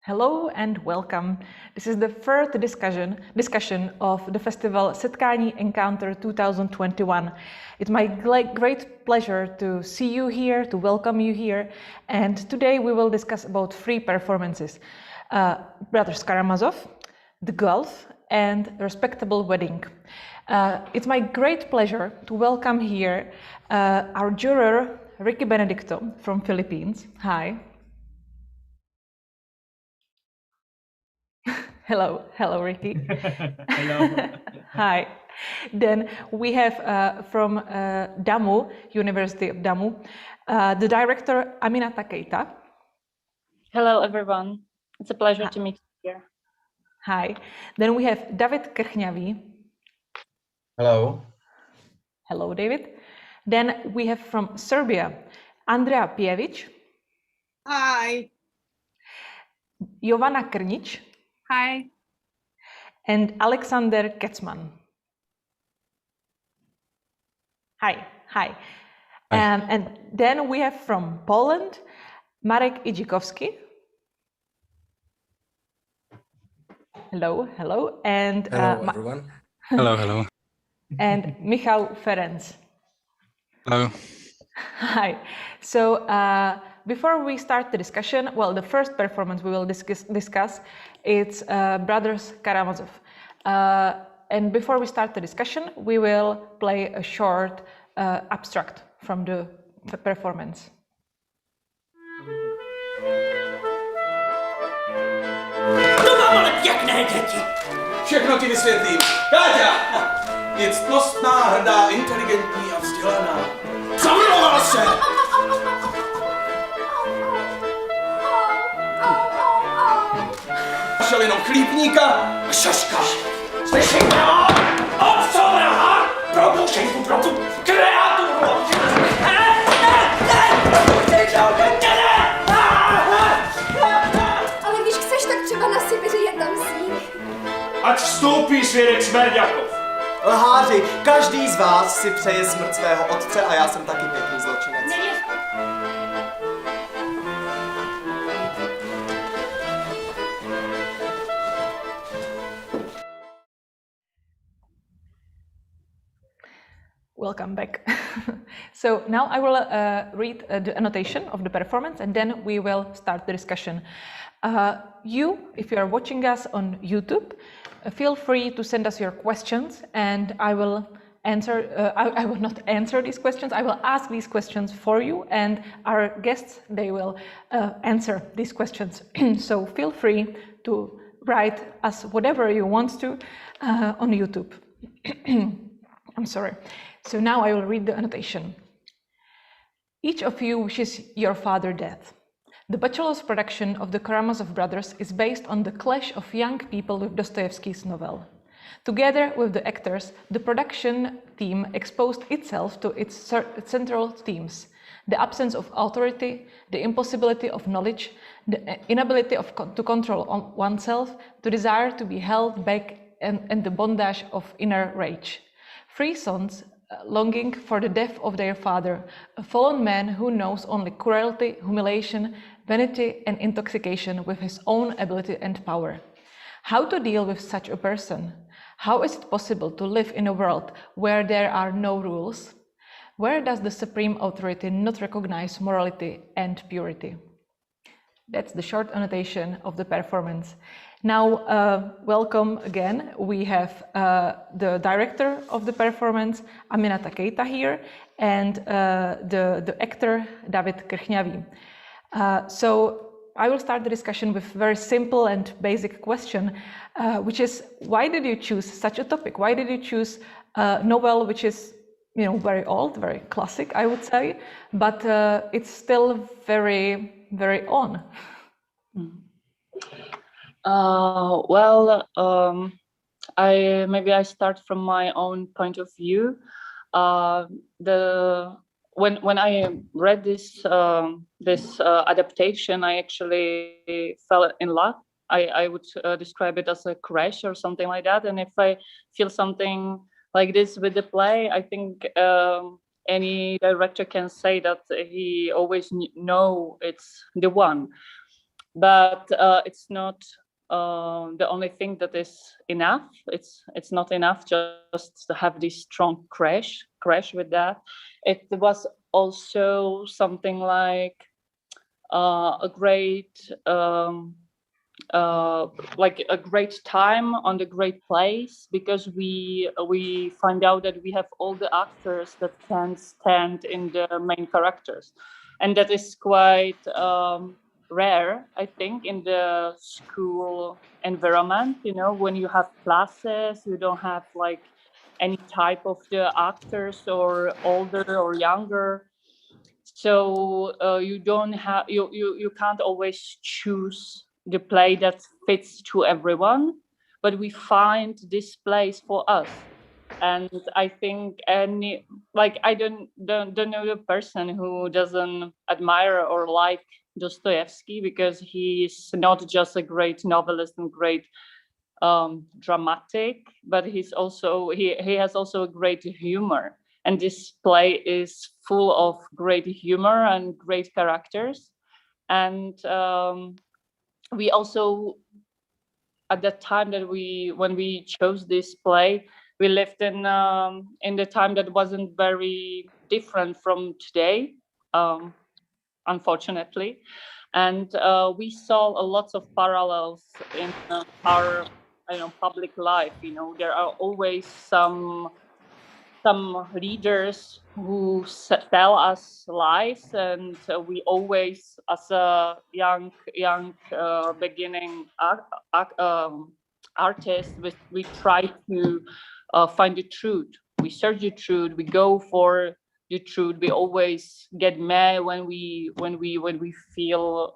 Hello and welcome. This is the third discussion of the festival Setkání Encounter 2021. It's my great pleasure to see you here, to welcome you here, and today we will discuss about three performances. Brothers Karamazov, The Gulf, and Respectable Wedding. It's my great pleasure to welcome here our juror, Ricky Benedicto from Philippines. Hi. Hello, Ricky. Hello. Hi. Then we have from Damu, University of Damu, the director Aminata Keita. Hello, everyone. It's a pleasure to meet you here. Hi. Then we have David Krchňavý. Hello. Hello, David. Then we have from Serbia, Andrea Pijević. Hi. Jovana Krnić. Hi. And Alexander Kecman. Hi. Hi. And then we have from Poland, Marek Idzikowski. Hello. And hello, everyone. Hello. And Michał Ferenc. Hello. Hi. So before we start the discussion, well, the first performance we will discuss it's Brothers Karamazov. And before we start the discussion, we will play a short abstract from the performance. To mám ale pěkné děti. Všechno ti vysvětlím. Káťa! Je ctnostná, hrdá, inteligentní a vzdělaná. Zamilovala se! Našel jenom chlípníka a šaška. Slyšíte ho? Otcem vraha! Pro boušenku, pro tu kreaturu! Ale když chceš, tak třeba na Sibiři je tam sníh. Ať vstoupí svědek Smrďakov. Lháři, každý z vás si přeje smrt svého otce a já jsem taky pěkný zločinec. Welcome back. So now I will read the annotation of the performance and then we will start the discussion. You, if you are watching us on YouTube, feel free to send us your questions and I will answer, I will not answer these questions, I will ask these questions for you and our guests, they will answer these questions. So feel free to write us whatever you want to on YouTube. I'm sorry. So now I will read the annotation. Each of you wishes your father dead. The bachelor's production of the Karamazov brothers is based on the clash of young people with Dostoevsky's novel. Together with the actors, the production team exposed itself to its central themes: the absence of authority, the impossibility of knowledge, the inability to control oneself, the desire to be held back, and the bondage of inner rage. Three sons longing for the death of their father, a fallen man who knows only cruelty, humiliation, vanity, and intoxication with his own ability and power. How to deal with such a person? How is it possible to live in a world where there are no rules? Where does the supreme authority not recognize morality and purity? That's the short annotation of the performance. Now, welcome again. We have the director of the performance, Aminata Keita here, and the actor, David Krchňavý. So I will start the discussion with a very simple and basic question, which is, why did you choose such a topic? Why did you choose a novel which is, very old, very classic, I would say, but it's still very, very on? I start from my own point of view. When I read this adaptation, I actually fell in love. I would describe it as a crash or something like that. And if I feel something like this with the play, I think any director can say that he always know it's the one. but it's not the only thing that is enough. It's not enough just to have this strong crash with that. It was also something like a great like a great time on the great place, because we find out that we have all the actors that can stand in the main characters, and that is quite rare, I think, in the school environment. You know, when you have classes, you don't have like any type of the actors, or older or younger, so you don't have you can't always choose the play that fits to everyone, but we find this place for us. And I think any, like, I don't know the person who doesn't admire or like Dostoevsky, because he's not just a great novelist and great dramatic, but he's also he has also a great humor, and this play is full of great humor and great characters. And we also, at that time that when we chose this play, we lived in the time that wasn't very different from today, unfortunately, and we saw a lot of parallels in our public life. You know, there are always some leaders who tell us lies, and we always, as a young beginning artist, we try to find the truth. We search the truth. We go for the truth. We always get mad when we feel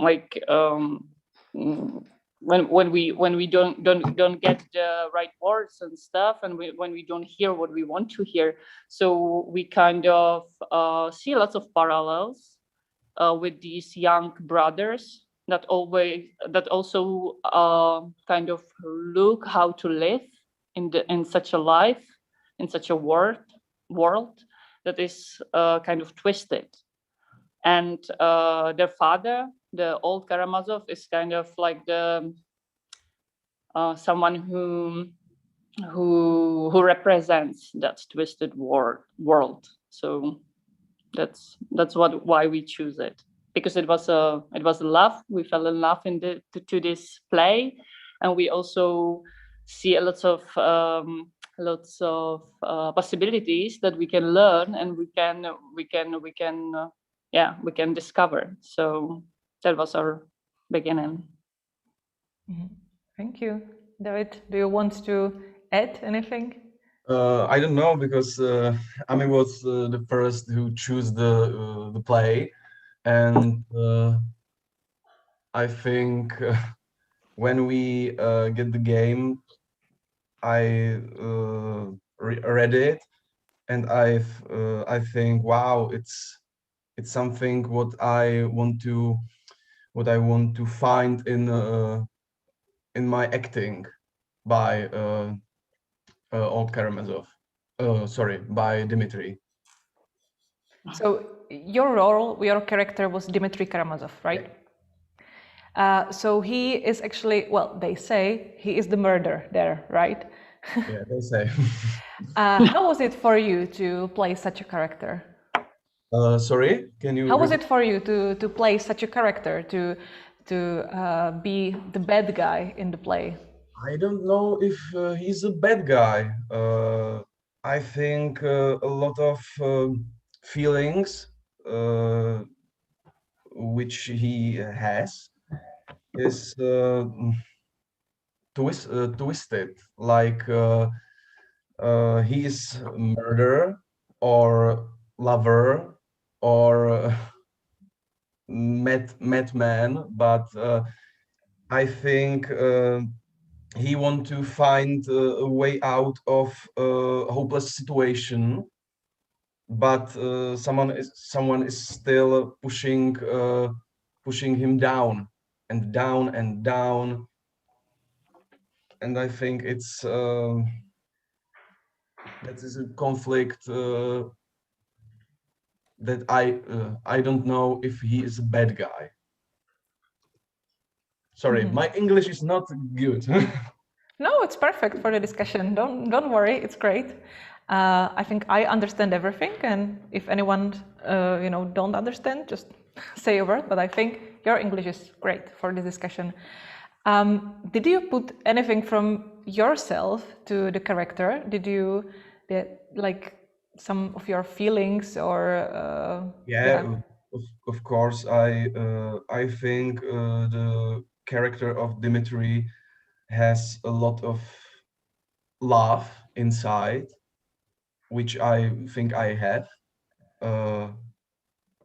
like when we don't get the right words and stuff, and when we don't hear what we want to hear. So we kind of see lots of parallels with these young brothers that also kind of look how to live in such a life, in such a world that is kind of twisted. And their father, the old Karamazov, is kind of like the someone who represents that twisted world. So that's why we choose it, because it was love. We fell in love to this play, and we also see lots of possibilities that we can learn, and we can discover. So that was our beginning. Thank you. David, do you want to add anything? I don't know, because Ami was the first who chose the play, and I think when we get the game, I read it, and I think, wow, it's something what I want to find in my acting by old Karamazov. Sorry, by Dmitry. So your character was Dmitry Karamazov, right? So he is actually, well, they say he is the murderer there, right? Yeah, they say. How was it for you to play such a character? Sorry, can you? How was it for you to play such a character, to be the bad guy in the play? I don't know if he's a bad guy. I think a lot of feelings which he has is twisted. Like he is murderer or lover or madman, but I think he want to find a way out of a hopeless situation, but someone is still pushing him down and down and down, and I think it's that is a conflict that I don't know if he is a bad guy. Sorry, my English is not good. No, it's perfect for the discussion. Don't worry, it's great. I think I understand everything, and if anyone don't understand, just say a word. But I think your English is great for the discussion. Did you put anything from yourself to the character? Did you like some of your feelings or? Of course. I think the character of Dimitri has a lot of love inside, which I think I have,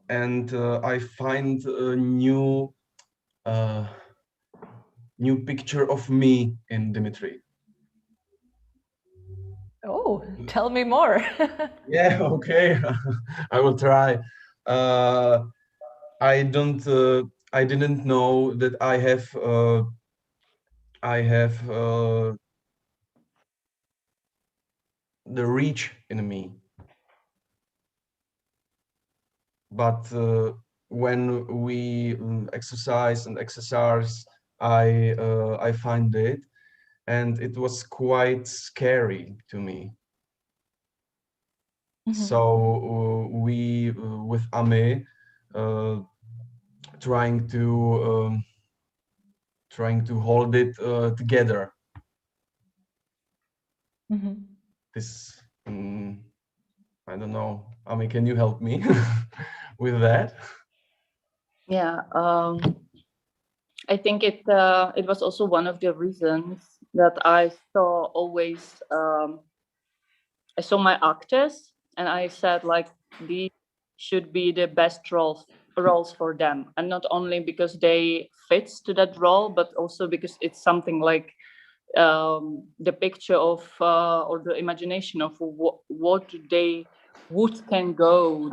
and I find a new picture of me in Dimitri. Oh, tell me more. Yeah, okay. I will try. I didn't know that I have the reach in me. But when we exercise, I find it, and it was quite scary to me. So we with Ame trying to hold it together. This I don't know. Ame, can you help me with that? Yeah, I think it was also one of the reasons that I saw always. I saw my actors, and I said like these should be the best roles for them, and not only because they fit to that role, but also because it's something like the picture of or the imagination of what they can go.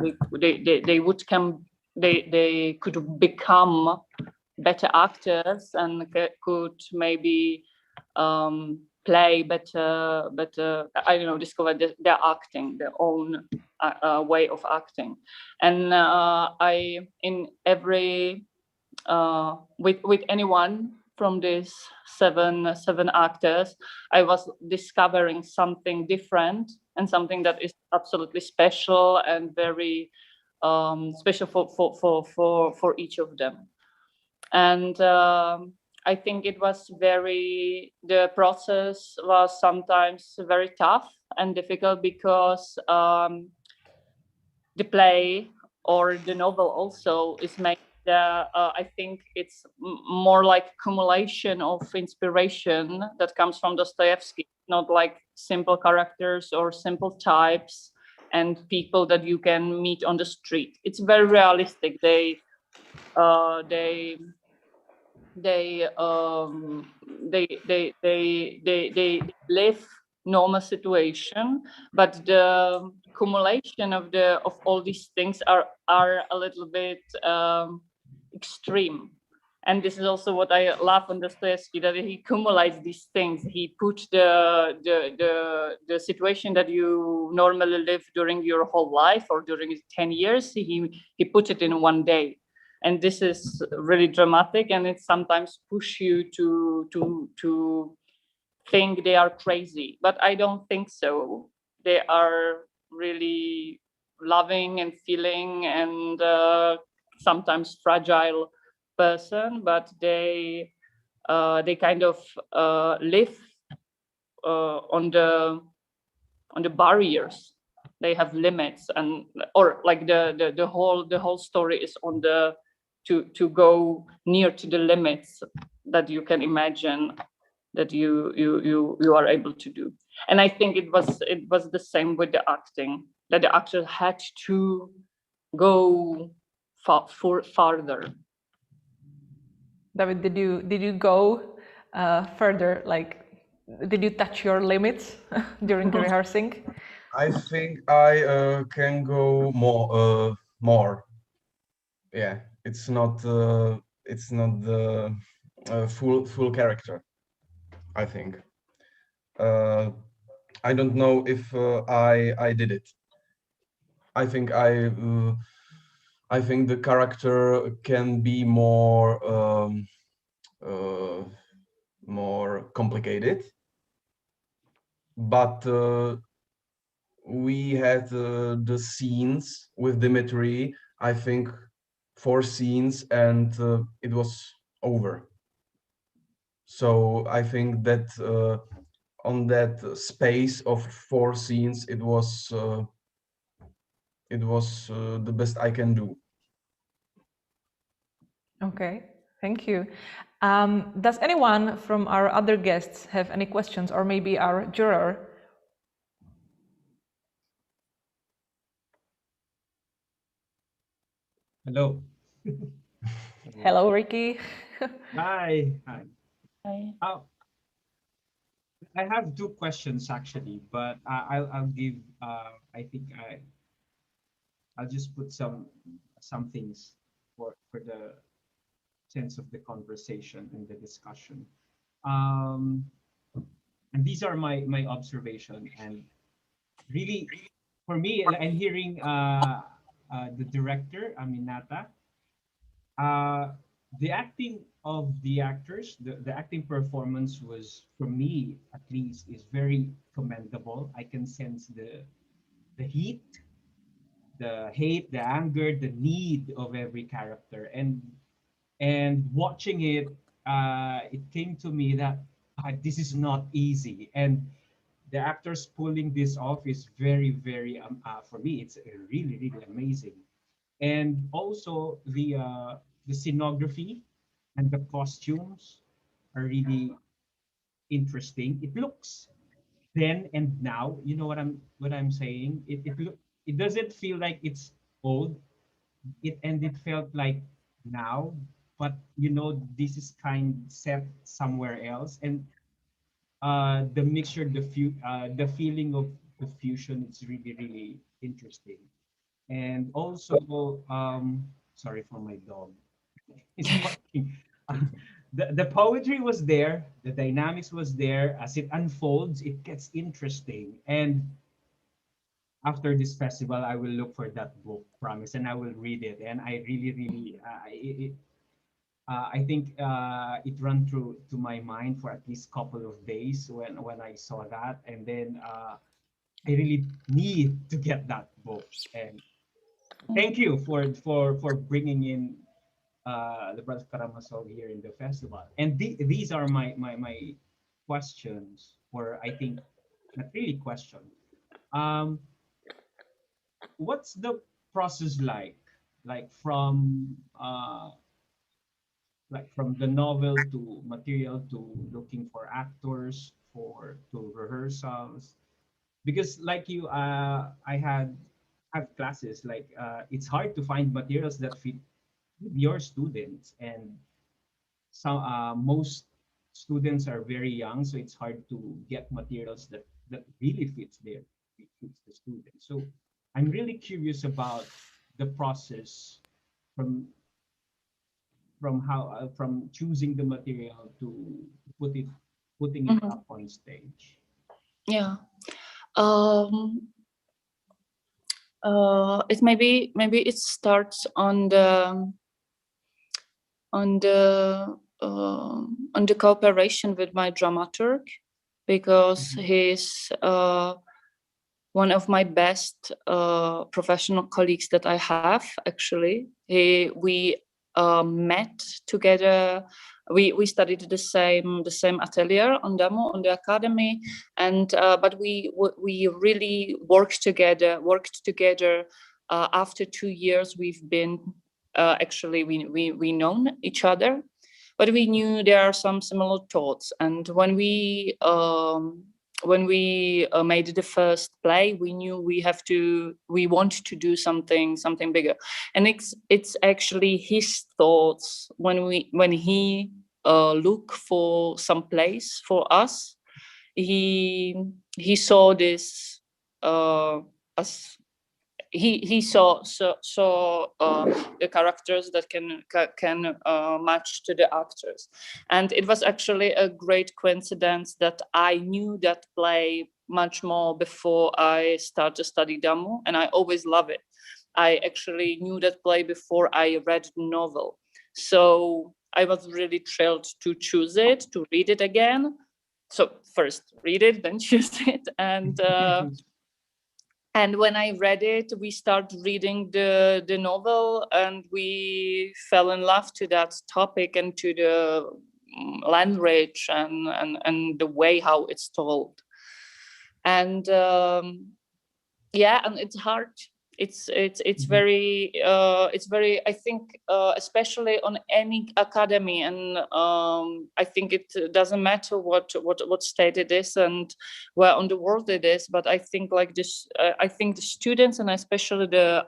They could become better actors and could maybe play better. I don't know, discover their acting, their own way of acting. And I, in every with anyone from these seven actors, I was discovering something different and something that is absolutely special and very special for each of them. And I think it was the process was sometimes very tough and difficult because the play or the novel also is made. I think it's more like accumulation of inspiration that comes from Dostoevsky, not like simple characters or simple types and people that you can meet on the street. It's very realistic. They live normal situation, but the accumulation of all these things are a little bit extreme. And this is also what I love on Dostoevsky, that he accumulates these things. He put the situation that you normally live during your whole life or during 10 years, he put it in one day. And this is really dramatic, and it sometimes push you to think they are crazy. But I don't think so. They are really loving and feeling and sometimes fragile person, but they kind of live on the barriers. They have limits, and or like the whole story is on the to go near to the limits that you can imagine that you are able to do. And I think it was the same with the acting, that the actor had to go farther. David, did you go further? Like, did you touch your limits during the rehearsing? I think I can go more. Yeah, it's not the full character, I think. I don't know if I did it. I think the character can be more more complicated, but we had the scenes with Dimitri, I think 4 scenes, and it was over. So I think that on that space of 4 scenes, it was the best I can do. Okay, thank you. Does anyone from our other guests have any questions, or maybe our juror? Hello. Hello, Ricky. Hi. Hi. Hi. I have 2 questions actually, but I'll give. I think I'll just put some things for the sense of the conversation and the discussion. And these are my observation, and really for me, I'm hearing the director Aminata. The acting of the actors, the acting performance was, for me at least, is very commendable. I can sense the heat, the hate, the anger, the need of every character, and watching it, it came to me that this is not easy, and the actors pulling this off is very, very for me, it's really, really amazing. And also the scenography and the costumes are really interesting. It looks then and now, you know what I'm saying? It doesn't feel like it's old. It felt like now, but you know, this is kind set somewhere else, and the mixture, the feeling of the fusion, it's really, really interesting. And also, sorry for my dog. He's barking. The poetry was there, the dynamics was there. As it unfolds, it gets interesting. And after this festival, I will look for that book, promise, and I will read it. And I really, really, I think it ran through to my mind for at least a couple of days when I saw that, and then I really need to get that book. And thank you for bringing in the Brothers Karamazov here in the festival. And these are my questions, or I think not really question. What's the process like from the novel to material to looking for actors to rehearsals? Because like you, I have classes like it's hard to find materials that fit your students, and some most students are very young, so it's hard to get materials that really fits the student. So I'm really curious about the process from how from choosing the material to putting it up on stage. Yeah. It maybe it starts on the cooperation with my dramaturg, because he's one of my best professional colleagues that I have. Actually, we met together. We studied the same atelier on demo on the academy, and but we really worked together. After 2 years, we've been actually we known each other, but we knew there are some similar thoughts. And when we made the first play, we knew we want to do something bigger. And it's actually his thoughts when he look for some place for us. He saw this as he saw the characters that can match to the actors. And it was actually a great coincidence that I knew that play much more before I start to study Damu, and I always love it. I actually knew that play before I read the novel. So I was really thrilled to choose it, to read it again. So first read it, then choose it. And when I read it, we started reading the novel, and we fell in love to that topic and to the language and the way how it's told. And yeah, and it's hard. It's very I think especially on any academy, and I think it doesn't matter what state it is and where on the world it is, but I think like this I think the students, and especially the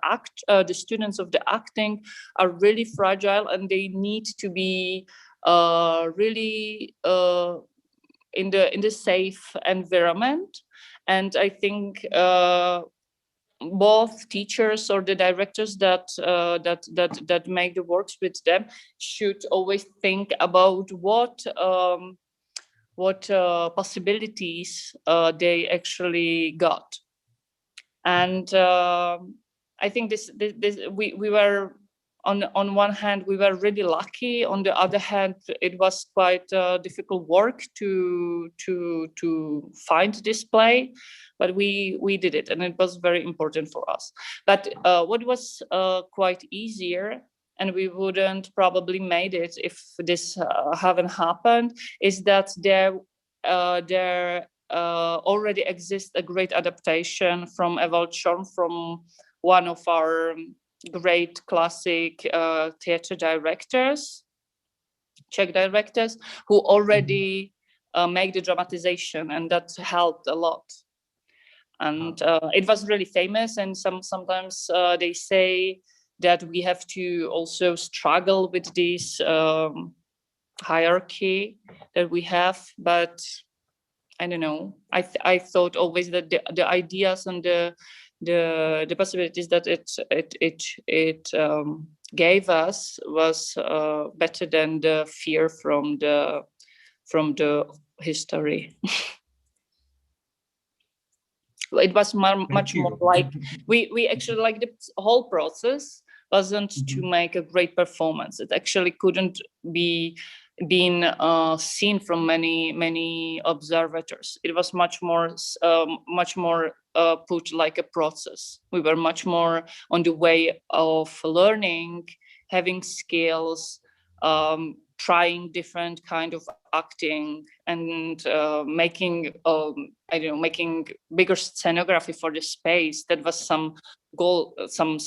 students of the acting, are really fragile, and they need to be really in the safe environment. And I think both teachers or the directors that make the works with them should always think about what possibilities they actually got. And I think this we were on one hand we were really lucky. On the other hand, it was quite difficult work to find this play, but we did it, and it was very important for us. But what was quite easier, and we wouldn't probably made it if this haven't happened, is that there already exists a great adaptation from Ewald Schorm, from one of our great classic theater directors, Czech directors, who already make the dramatization, and that helped a lot. And it was really famous, and sometimes they say that we have to also struggle with this hierarchy that we have, but I don't know. I thought always that the ideas and the possibilities that it gave us was better than the fear from the history. It was much more like we actually, like, the whole process wasn't to make a great performance. It actually couldn't be seen from many observers. It was much more put like a process. We were much more on the way of learning, having skills, trying different kind of acting, and making making bigger scenography for the space. That was some goal, some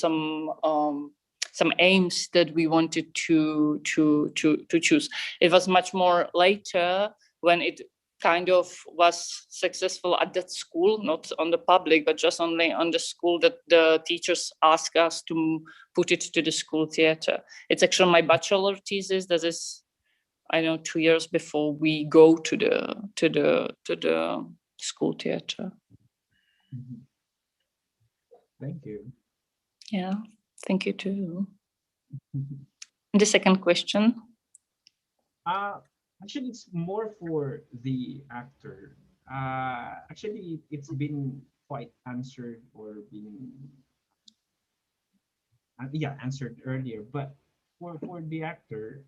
aims that we wanted to choose. It was much more later, when it kind of was successful at that school, not on the public, but just only on the school, that the teachers asked us to put it to the school theater. It's actually my bachelor thesis. That is, I know, 2 years before we go to the school theater. Thank you. Yeah, thank you too. The second question. Actually, it's more for the actor. Actually, it's been quite answered, or been answered earlier. But for the actor,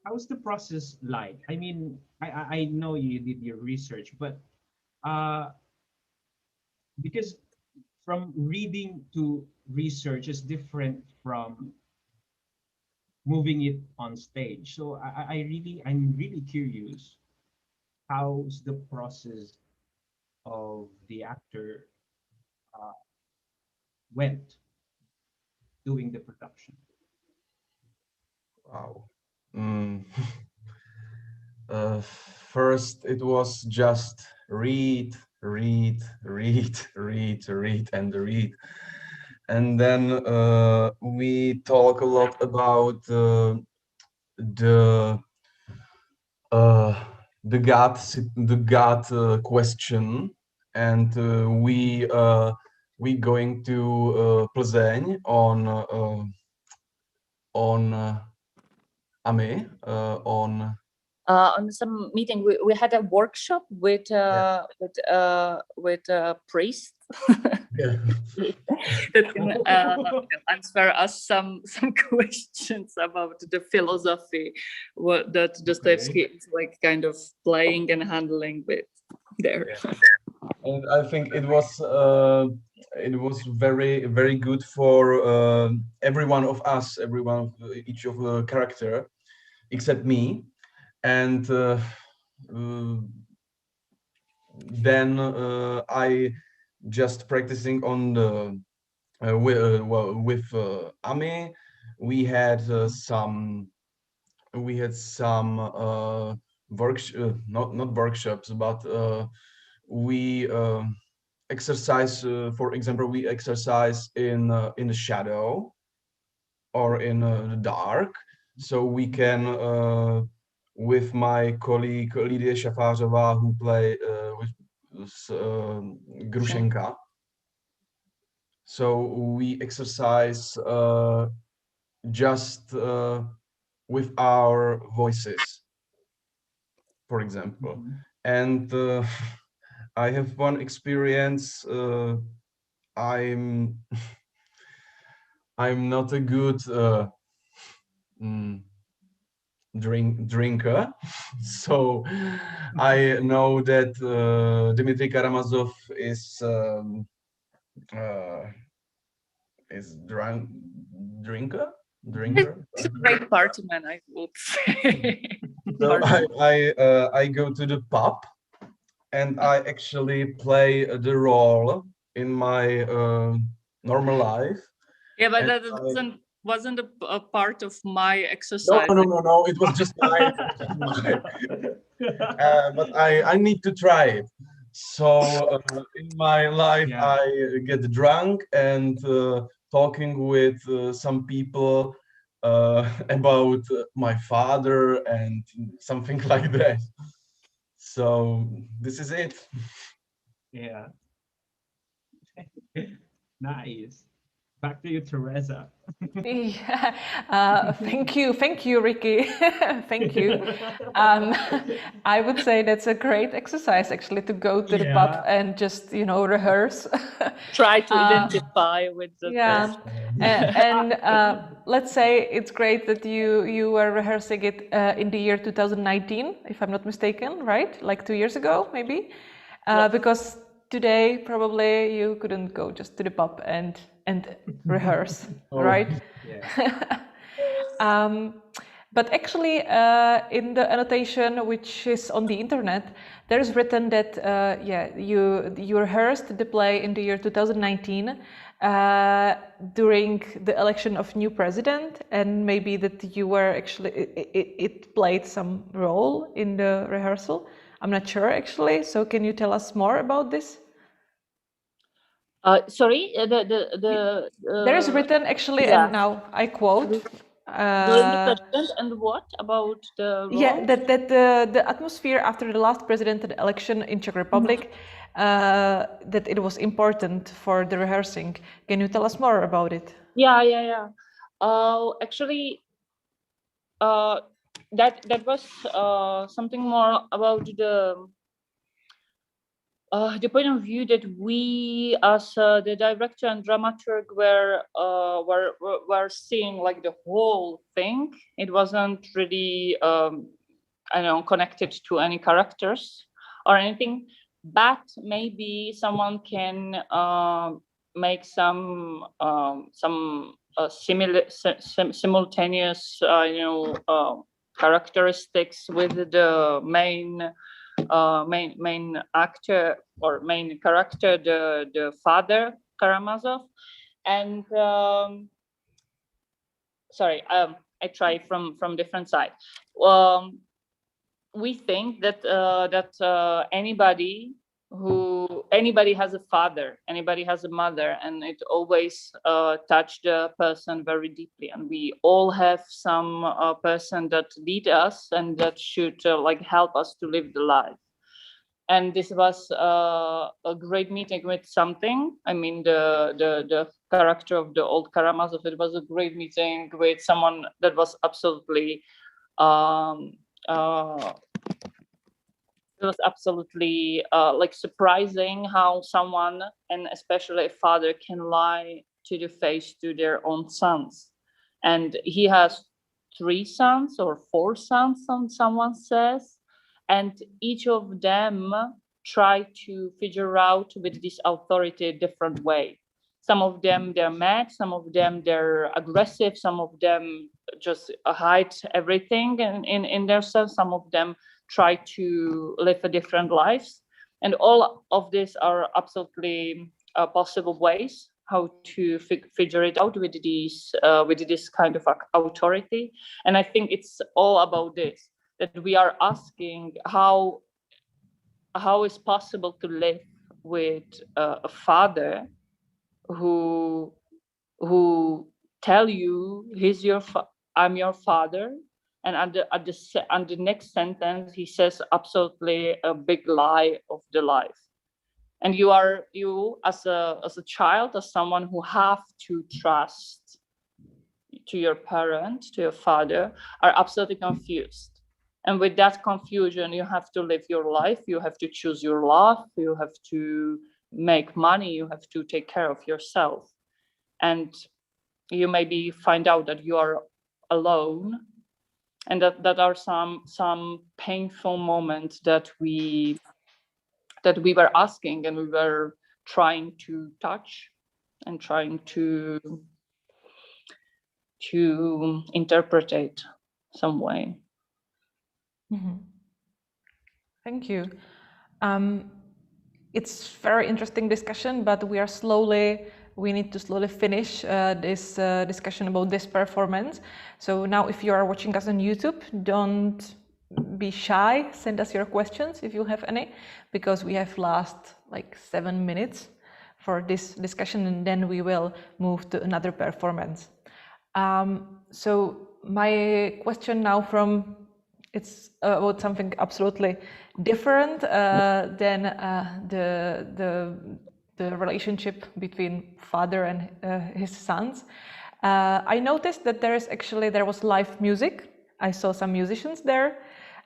how's the process like? I mean, I know you did your research, but because from reading to research is different from moving it on stage. So I'm really curious, how's the process of the actor went doing the production? Wow. First, it was just read, and then we talk a lot about the God question, and we going to Plzeň on AMI, on on some meeting, we had a workshop with a priest that can answer us some questions about the philosophy that Dostoevsky is like kind of playing and handling with there. And I think it was very, very good for every one of us, each of the character, except me. And then I just practicing on the with Ami. We had some not workshops, but we exercise. For example, we exercise in the shadow or in the dark, so we can. With my colleague Lidia Šafářová, who play with Grushenka. So we exercise just with our voices, for example. And I have one experience. I'm not a good drinker, so I know that Dmitry Karamazov is drinker. He's a great party man, I would say. So I go to the pub and I actually play the role in my normal life. Yeah, but that wasn't a part of my exercise. No, it was just mine. But I need to try it. So in my life, I get drunk and talking with some people about my father and something like that. So this is it. Yeah. Nice. Back to you, Teresa. Yeah. Thank you, Ricky. Thank you. I would say that's a great exercise, actually, to go to the pub and just, rehearse. Try to identify with the person. And let's say it's great that you were rehearsing it in the year 2019, if I'm not mistaken, right? Like 2 years ago, maybe, because today probably you couldn't go just to the pub and rehearse, right? But actually, in the annotation which is on the internet, there's written that you rehearsed the play in the year 2019 during the election of new president, and maybe that you were actually it played some role in the rehearsal. I'm not sure actually. So can you tell us more about this? Sorry, there is written actually, and now I quote. During the president, and what about the role? Yeah, that the atmosphere after the last presidential election in Czech Republic, that it was important for the rehearsing. Can you tell us more about it? Yeah. Actually, that was something more about the point of view that we, as the director and dramaturg, were seeing like the whole thing. It wasn't really, connected to any characters or anything. But maybe someone can make some simultaneous, characteristics with the main actor or main character, the father Karamazov, and I try from different side. We think that anybody has a father, anybody has a mother, and it always touched the person very deeply. And we all have some person that lead us and that should help us to live the life. And this was a great meeting with something. I mean, the character of the old Karamazov. It was a great meeting with someone that was absolutely it was absolutely like surprising how someone, and especially a father, can lie to the face to their own sons. And he has 3 sons or 4 sons, someone says, and each of them try to figure out with this authority a different way. Some of them they're mad, some of them they're aggressive, some of them just hide everything in themselves, some of them try to live a different lives. And all of these are absolutely possible ways how to figure it out with this kind of authority. And I think it's all about this, that we are asking how is possible to live with a father who tell you I'm your father, and at the next sentence he says absolutely a big lie of the life. And you as a child, as someone who have to trust to your parent, to your father, are absolutely confused. And with that confusion, you have to live your life, you have to choose your love, you have to make money, you have to take care of yourself. And you maybe find out that you are alone, and that are some painful moments that we were asking, and we were trying to touch and trying to interpret it some way. Mm-hmm. Thank you. It's very interesting discussion, but we need to slowly finish this discussion about this performance. So now if you are watching us on YouTube, don't be shy, send us your questions if you have any, because we have last like 7 minutes for this discussion, and then we will move to another performance. So my question now it's about something absolutely different than the relationship between father and his sons. I noticed that there was live music. I saw some musicians there,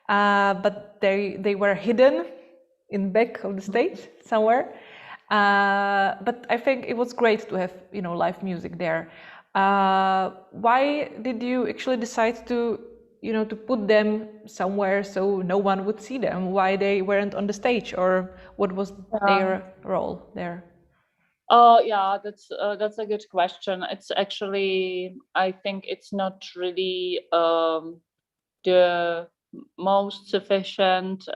but they were hidden in back of the stage somewhere. But I think it was great to have live music there. Why did you actually decide to put them somewhere so no one would see them? Why they weren't on the stage, or what was their role there? Yeah, that's a good question. It's actually, I think it's not really the most sufficient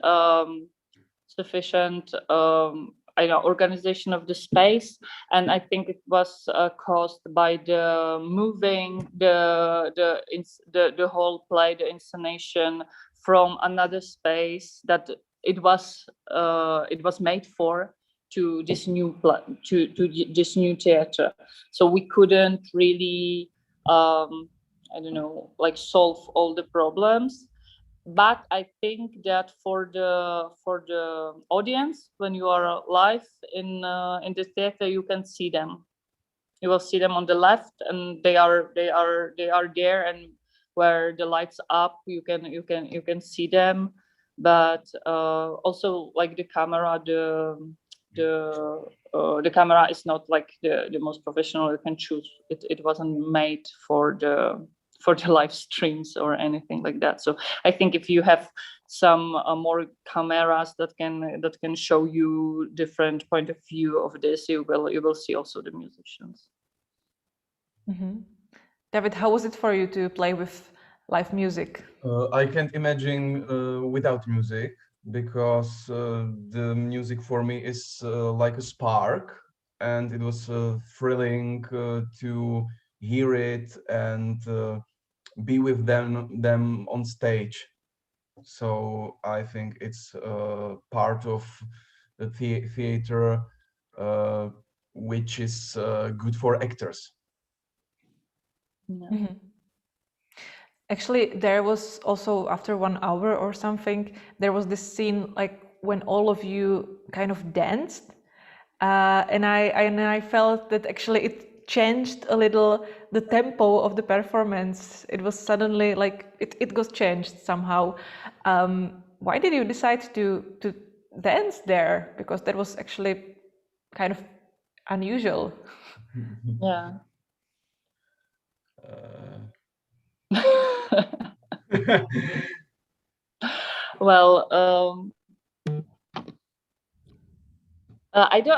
organization of the space, and I think it was caused by the moving the whole play, the installation, from another space that it was made for to this new this new theater. So we couldn't really solve all the problems. But I think that for the audience, when you are live in the theater, you can see them. You will see them on the left, and they are there, and where the lights up, you can see them. But also, like the camera, the camera is not like the most professional you can choose. It wasn't made for the live streams or anything like that. So I think if you have some more cameras that can show you different point of view of this, you will see also the musicians. Mm-hmm. David, how was it for you to play with live music? I can't imagine without music, because the music for me is like a spark, and it was thrilling to hear it and be with them on stage. So I think it's part of the theater which is good for actors. Mm-hmm. Actually, there was also, after 1 hour or something, there was this scene like when all of you kind of danced, and I felt that actually it changed a little the tempo of the performance. It was suddenly like it got changed somehow. Why did you decide to dance there? Because that was actually kind of unusual. Yeah. Well, I don't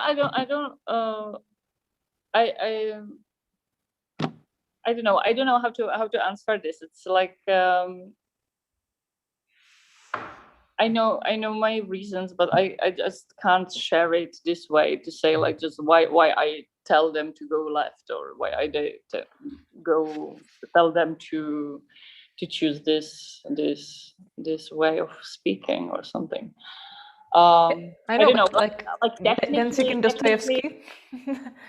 know. I don't know how to answer this. It's like I know my reasons, but I just can't share it this way to say like just why I tell them to go left or why I tell them to choose this way of speaking or something. I don't know, like dancing in Dostoevsky.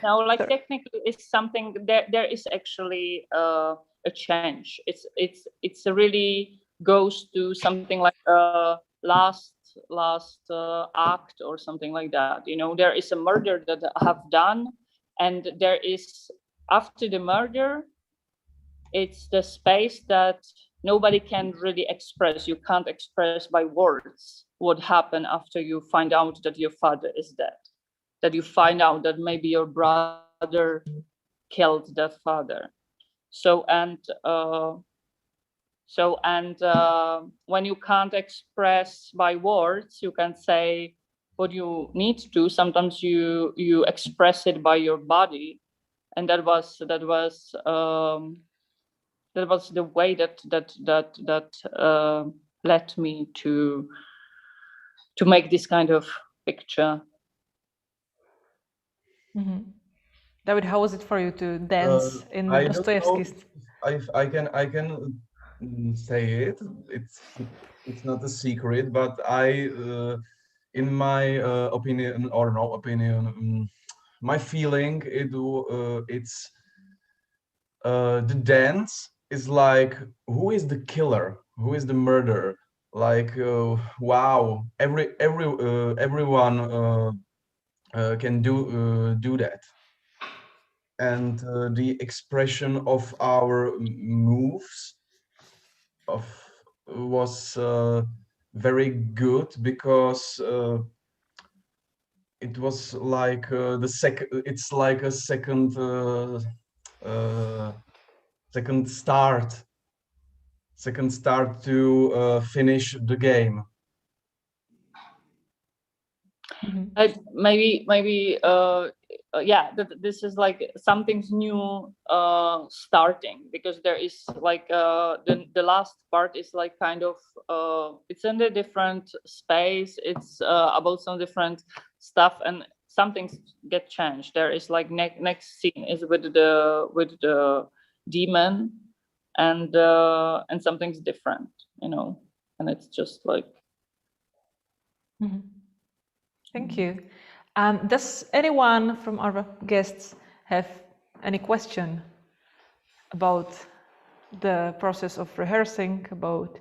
No, like Sorry. technically it's something there is actually a change. It's really goes to something like last act or something like that. You know, there is a murder that I have done, and there is after the murder, it's the space that nobody can really express. You can't express by words what happened after you find out that your father is dead, that you find out that maybe your brother killed that father. When you can't express by words, you can say what you need to. Sometimes you express it by your body, and that was the way that led me to make this kind of picture. Mm-hmm. David, how was it for you to dance in Dostoevsky's? I can say it. It's not a secret, but in my opinion or no opinion, my feeling it's the dance is like who is the killer, who is the murderer. Like wow, everyone can do that, and the expression of our moves was very good because it was like it's like a second start to finish the game. Maybe yeah, this is like something's new starting, because there is like the last part is like kind of it's in a different space. It's about some different stuff, and some things get changed. There is like next scene is with the demon, and something's different, you know, and it's just like. Mm-hmm. Thank you. Does anyone from our guests have any question about the process of rehearsing, about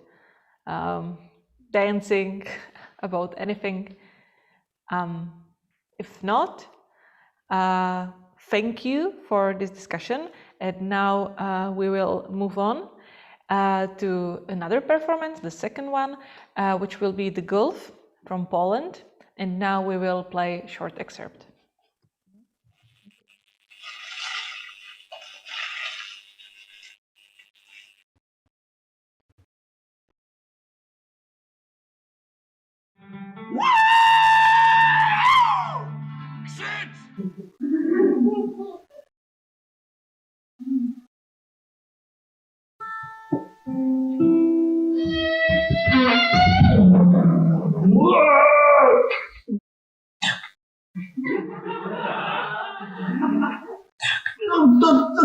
dancing, about anything? If not, thank you for this discussion. And now we will move on to another performance, the second one, which will be The Gulf from Poland. And now we will play a short excerpt.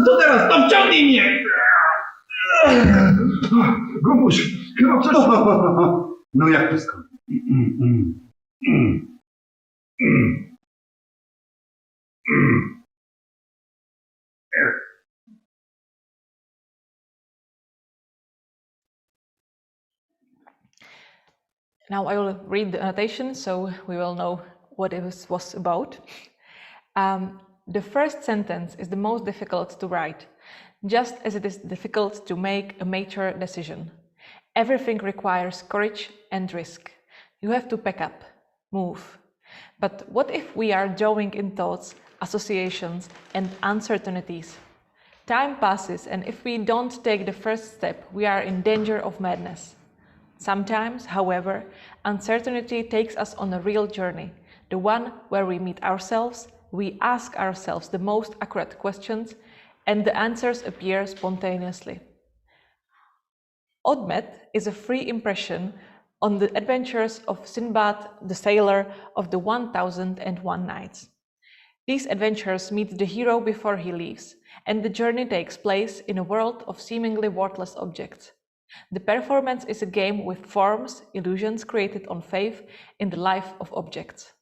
Co teraz? To wciągnij mnie! Grubuś, chyba coś... No jak to skąd? Now I will read the annotation so we will know what it was about. the first sentence is the most difficult to write, just as it is difficult to make a major decision. Everything requires courage and risk. You have to pack up, move. But what if we are drawing in thoughts, associations, and uncertainties? Time passes, and if we don't take the first step, we are in danger of madness. Sometimes, however, uncertainty takes us on a real journey, the one where we meet ourselves, we ask ourselves the most accurate questions, and the answers appear spontaneously. Odmet is a free impression on the adventures of Sinbad, the sailor of the 1001 Nights. These adventures meet the hero before he leaves, and the journey takes place in a world of seemingly worthless objects. The performance is a game with forms, illusions created on faith in the life of objects.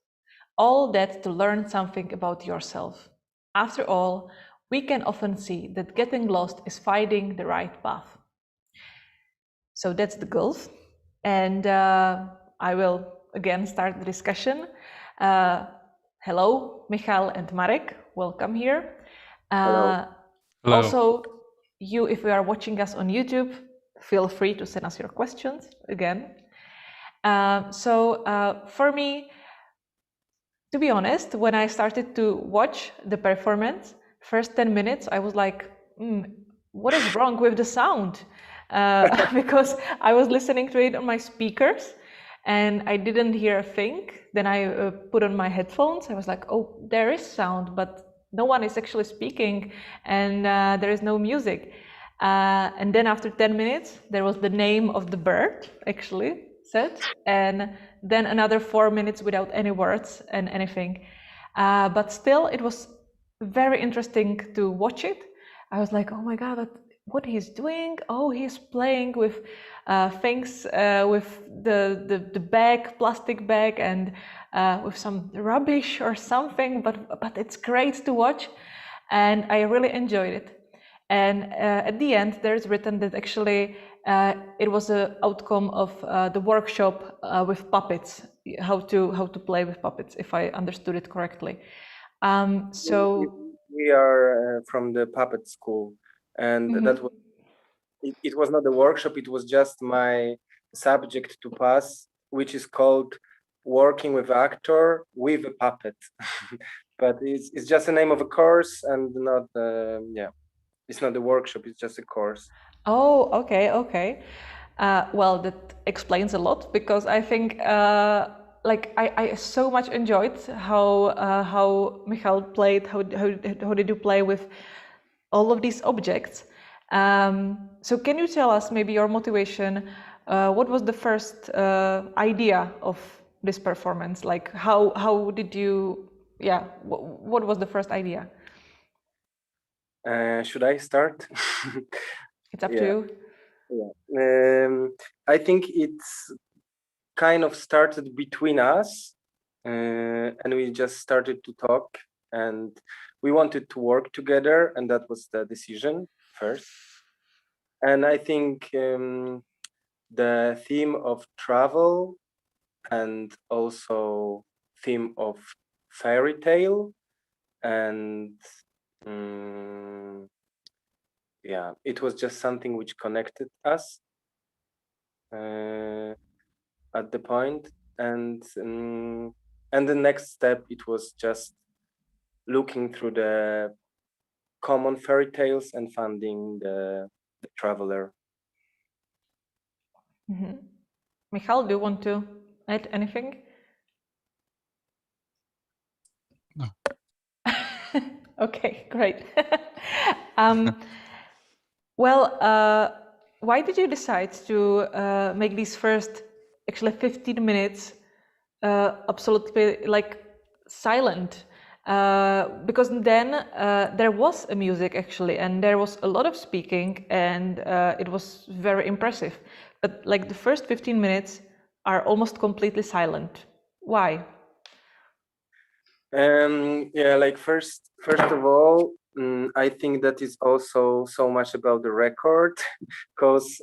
All that to learn something about yourself. After all, we can often see that getting lost is finding the right path. So that's the goals. And I will again start the discussion. Hello, Michal and Marek, welcome here. Hello. Also, you, if you are watching us on YouTube, feel free to send us your questions again. For me, to be honest, when I started to watch the performance, first 10 minutes, I was like, what is wrong with the sound? Because I was listening to it on my speakers and I didn't hear a thing. Then I put on my headphones. I was like, oh, there is sound, but no one is actually speaking and there is no music. And then after 10 minutes, there was the name of the bird actually said, and then another 4 minutes without any words and anything. But still, it was very interesting to watch it. I was like, oh my God, what he's doing? Oh, he's playing with things, with the bag, plastic bag, and with some rubbish or something. But it's great to watch, and I really enjoyed it. And at the end, there's written that actually it was an outcome of the workshop with puppets, how to play with puppets, if I understood it correctly. We are from the puppet school, and that was it was not a workshop, it was just my subject to pass, which is called working with actor with a puppet. But it's just the name of a course and not it's not a workshop, it's just a course. Oh, okay. Well, that explains a lot, because I think I so much enjoyed how Michal played. How did you play with all of these objects? So can you tell us maybe your motivation? What was the first idea of this performance? Like how did you? Yeah, what was the first idea? Should I start? It's up to you. Yeah. I think it's kind of started between us, and we just started to talk, and we wanted to work together, and that was the decision first. And I think the theme of travel and also theme of fairy tale and it was just something which connected us at the point, and the next step, it was just looking through the common fairy tales and finding the traveler. Michal, do you want to add anything? No. Okay, great. Why did you decide to make these first, actually 15 minutes, absolutely silent? Because then there was a music actually, and there was a lot of speaking, and it was very impressive. But the first 15 minutes are almost completely silent. Why? First of all, I think that is also so much about the record, because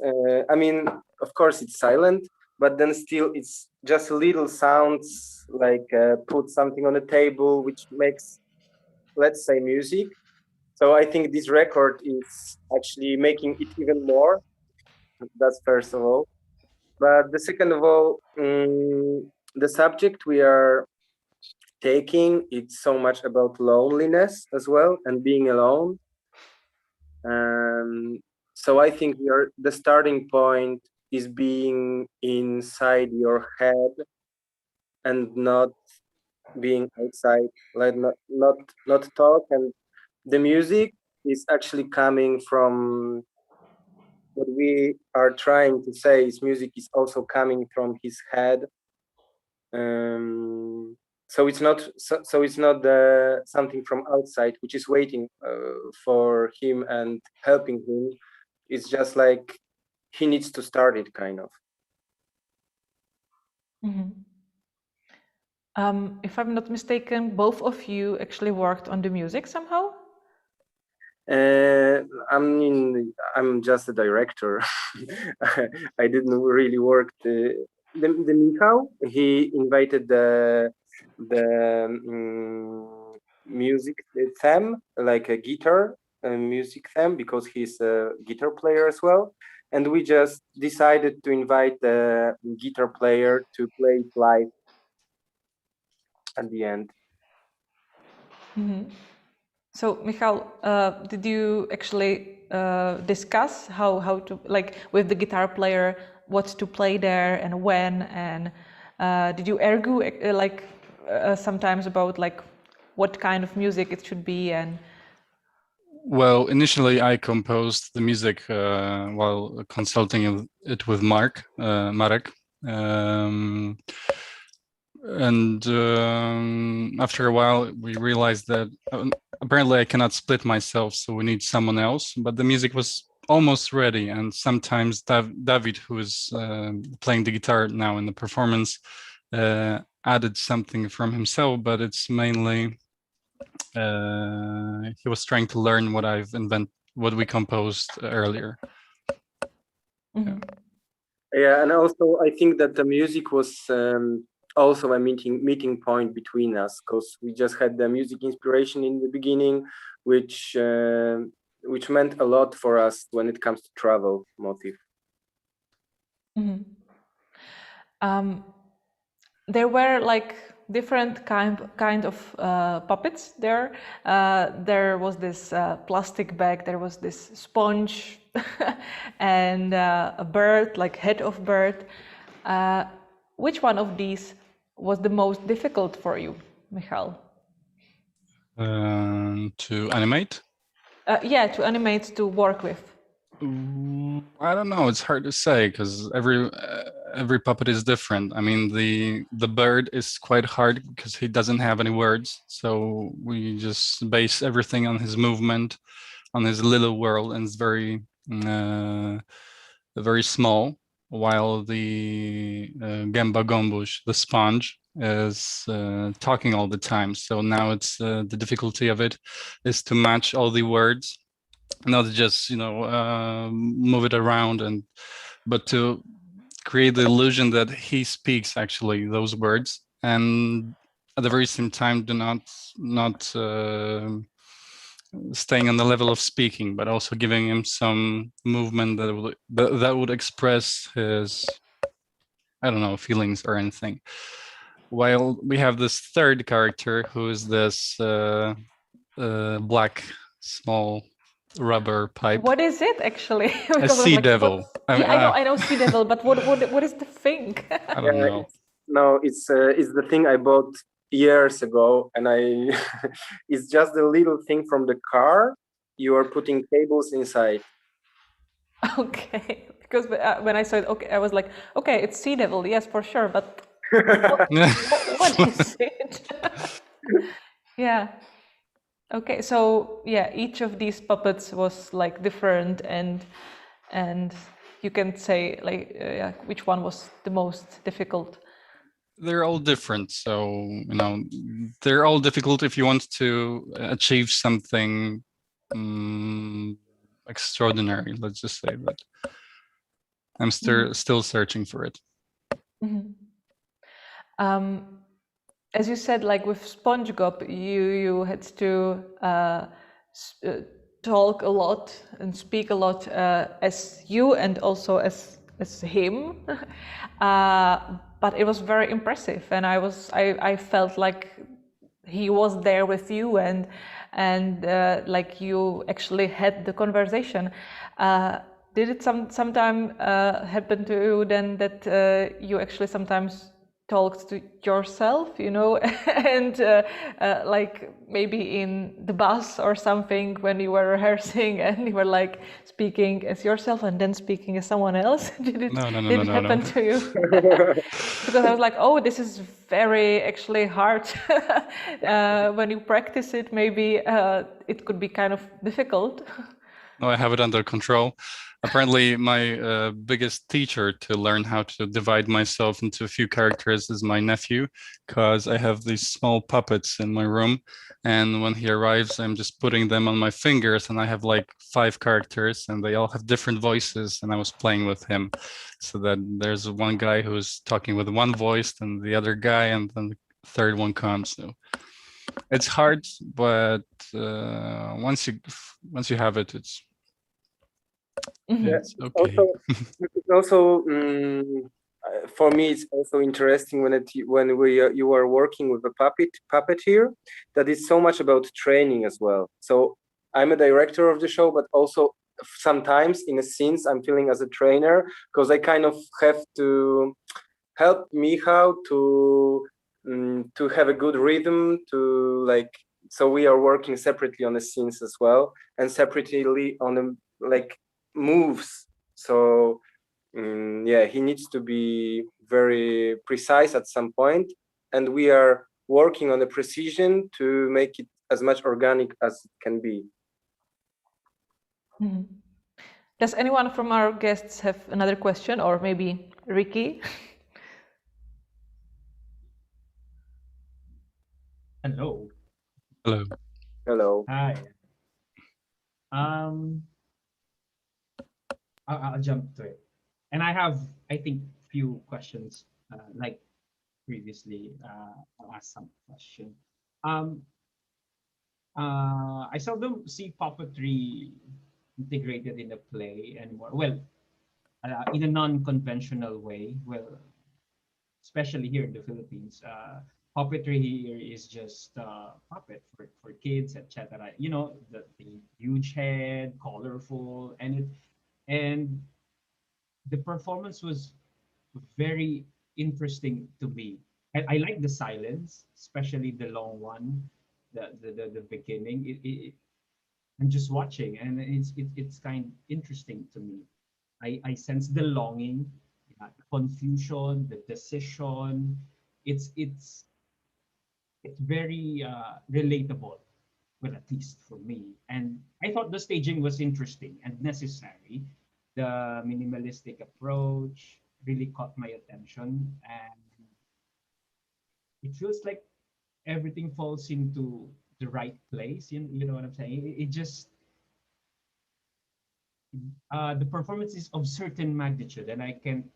I mean, of course it's silent, but then still it's just little sounds, like put something on the table, which makes let's say, music. So I think this record is actually making it even more. That's first of all. But the second of all, the subject we are taking, it's so much about loneliness as well and being alone. So I think the starting point is being inside your head and not being outside, like not talk. And the music is actually coming from what we are trying to say is music is also coming from his head. So it's not something from outside which is waiting for him and helping him. It's just like he needs to start it, kind of. If I'm not mistaken, both of you actually worked on the music somehow? I'm just a director. I didn't really work. The Michał, he invited the music theme, like a guitar music theme, because he's a guitar player as well. And we just decided to invite the guitar player to play it live at the end. So, Michał, did you actually discuss how to, like, with the guitar player, what to play there and when, and did you argue sometimes about like what kind of music it should be? And well, initially I composed the music while consulting it with Marek. And after a while, we realized that apparently I cannot split myself, so we need someone else. But the music was almost ready, and sometimes David, who is playing the guitar now in the performance, added something from himself. But it's mainly he was trying to learn what we composed earlier. Yeah, and also I think that the music was also a meeting point between us, because we just had the music inspiration in the beginning, which meant a lot for us when it comes to travel motif. There were like different kind of puppets there. There was this plastic bag, there was this sponge, and a bird, like head of bird. Which one of these was the most difficult for you, Michał? To animate? Yeah, to animate, to work with. I don't know. It's hard to say because every puppet is different. I mean, the bird is quite hard because he doesn't have any words, so we just base everything on his movement, on his little world, and it's very very small. While the Gęba Gombush, the sponge, is talking all the time. So now it's the difficulty of it is to match all the words, not just move it around, but to create the illusion that he speaks actually those words, and at the very same time do not staying on the level of speaking, but also giving him some movement that would express his, I don't know, feelings or anything. While we have this third character who is this black small rubber pipe. What is it actually? A sea devil. I know sea devil, but what is the thing? I don't know. No, it's the thing I bought years ago, and it's just a little thing from the car. You are putting cables inside. Okay, because when I saw it, okay, I was like, okay, it's sea devil, yes, for sure, but what is it? Yeah. Okay, so yeah, each of these puppets was like different, and you can say like which one was the most difficult. They're all different, so they're all difficult if you want to achieve something extraordinary. Let's just say that. I'm still searching for it. as you said, like with SpongeBob, you had to talk a lot and speak a lot as you and also as him, but it was very impressive, and I felt like he was there with you, and like you actually had the conversation. Did it sometime happen to you then that you actually sometimes talked to yourself, you know, and like maybe in the bus or something when you were rehearsing and you were like speaking as yourself and then speaking as someone else? Did it happen to you? Because I was like, oh, this is very actually hard. When you practice it, maybe it could be kind of difficult. No, I have it under control. Apparently, my biggest teacher to learn how to divide myself into a few characters is my nephew, because I have these small puppets in my room. And when he arrives, I'm just putting them on my fingers, and I have like 5 characters, and they all have different voices. And I was playing with him, so that there's one guy who's talking with one voice, and the other guy, and then the third one comes. So it's hard, but once you have it, it's It's okay. Also, for me, it's also interesting when you are working with a puppeteer, that is so much about training as well. So I'm a director of the show, but also sometimes in the scenes I'm feeling as a trainer, because I kind of have to help Michał to have a good rhythm, to like, so we are working separately on the scenes as well, and separately on the like moves. So yeah, he needs to be very precise at some point, and we are working on the precision to make it as much organic as it can be. Mm-hmm. Does anyone from our guests have another question, or maybe Ricky? Hello. Hello. Hello. Hi. I'll jump to it, and I have, I think, few questions. Like previously, I'll ask some question. I seldom see puppetry integrated in a play anymore. Well, in a non-conventional way. Well, especially here in the Philippines, puppetry here is just puppet for kids, etc. You know, the huge head, colorful, and the performance was very interesting to me. I like the silence, especially the long one, the beginning. I'm just watching, and it's kind of interesting to me. I sense the longing, the confusion, the decision. It's very relatable, well, at least for me. And I thought the staging was interesting and necessary. The minimalistic approach really caught my attention, and it feels like everything falls into the right place. You know what I'm saying? It just the performance is of certain magnitude, and I can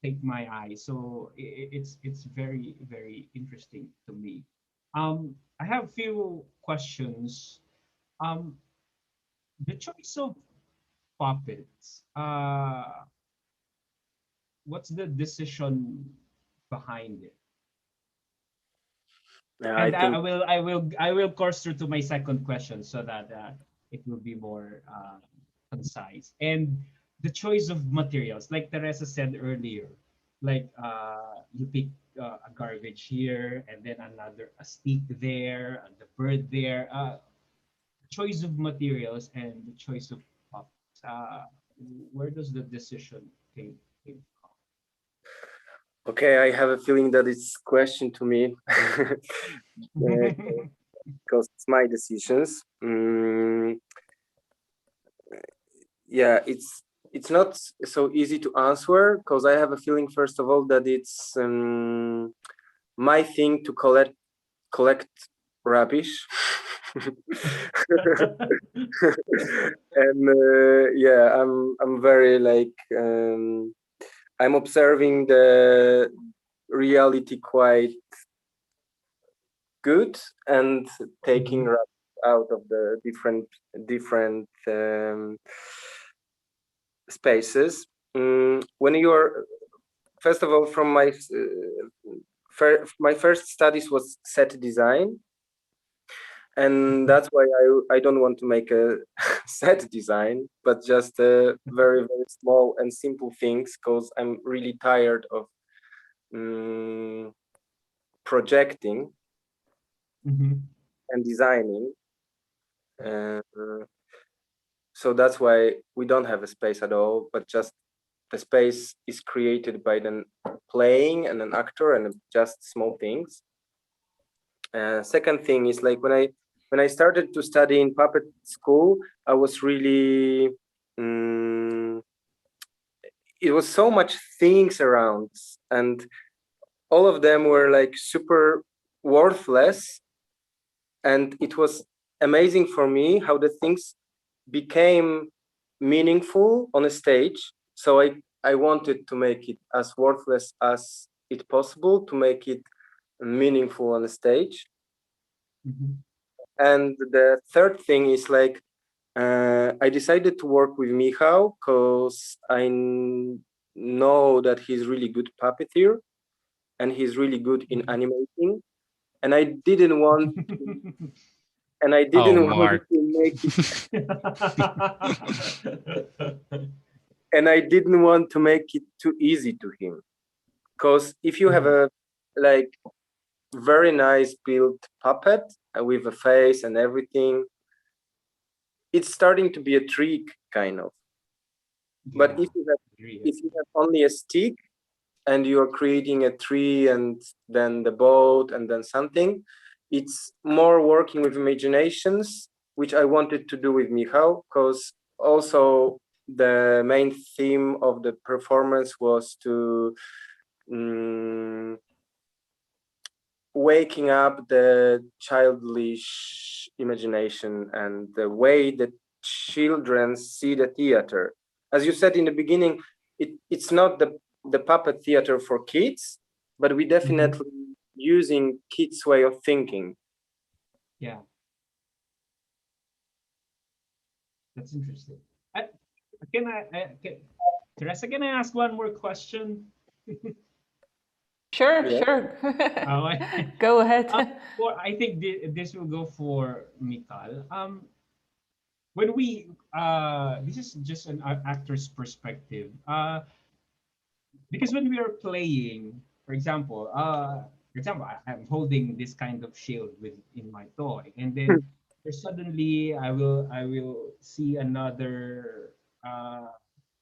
take my eye. So it's very, very interesting to me. I have few questions. The choice of puppets. What's the decision behind it? Yeah, And I will course through to my second question so that it will be more concise. And the choice of materials, like Teresa said earlier, like you pick a garbage here, and then a stick there, and the bird there. Choice of materials and the choice of puppets. Where does the decision came from? Okay, I have a feeling that it's question to me because it's my decisions. Yeah, it's not so easy to answer, because I have a feeling, first of all, that it's my thing to collect rubbish. And yeah, I'm very like I'm observing the reality quite good and taking out of the different spaces. When you're, first of all, from my first studies was set design, and that's why I don't want to make a set design, but just very, very small and simple things, because I'm really tired of projecting and designing. So that's why we don't have a space at all, but just the space is created by the playing and an actor and just small things. Second thing is, like, when I started to study in puppet school, I was really it was so much things around, and all of them were like super worthless, and it was amazing for me how the things became meaningful on a stage. So I wanted to make it as worthless as it possible, to make it meaningful on the stage. And the third thing is, like, I decided to work with Michał because I know that he's really good puppeteer and he's really good in animating, and I didn't want to make it and I didn't want to make it too easy to him, because if you have a like very nice built puppet with a face and everything, it's starting to be a trick, kind of. But if you have only a stick and you're creating a tree and then the boat and then something, it's more working with imaginations, which I wanted to do with Michał, because also the main theme of the performance was to waking up the childish imagination and the way that children see the theater. As you said in the beginning, it's not the puppet theater for kids, but we definitely using kids' way of thinking. Yeah, that's interesting. Teresa, can I ask one more question? Sure, sure. Go ahead. I think this will go for Michał. When we, this is just an actor's perspective. Because when we are playing, for example, I'm holding this kind of shield in my toy, and then suddenly I will see another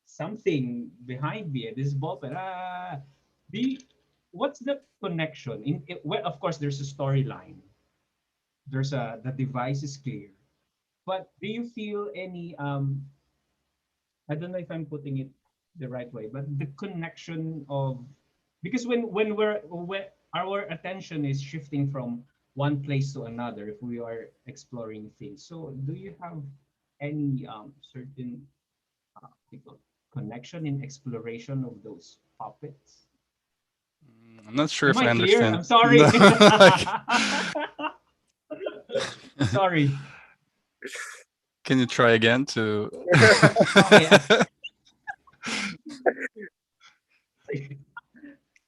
something behind me. This ball pen. What's the connection? Well, of course, there's a storyline. The device is clear, but do you feel any I don't know if I'm putting it the right way, but the connection of, because when our attention is shifting from one place to another, if we are exploring things, so do you have any certain connection in exploration of those puppets? I'm not sure if I clear? understand. I'm sorry. Sorry. Can you try again to?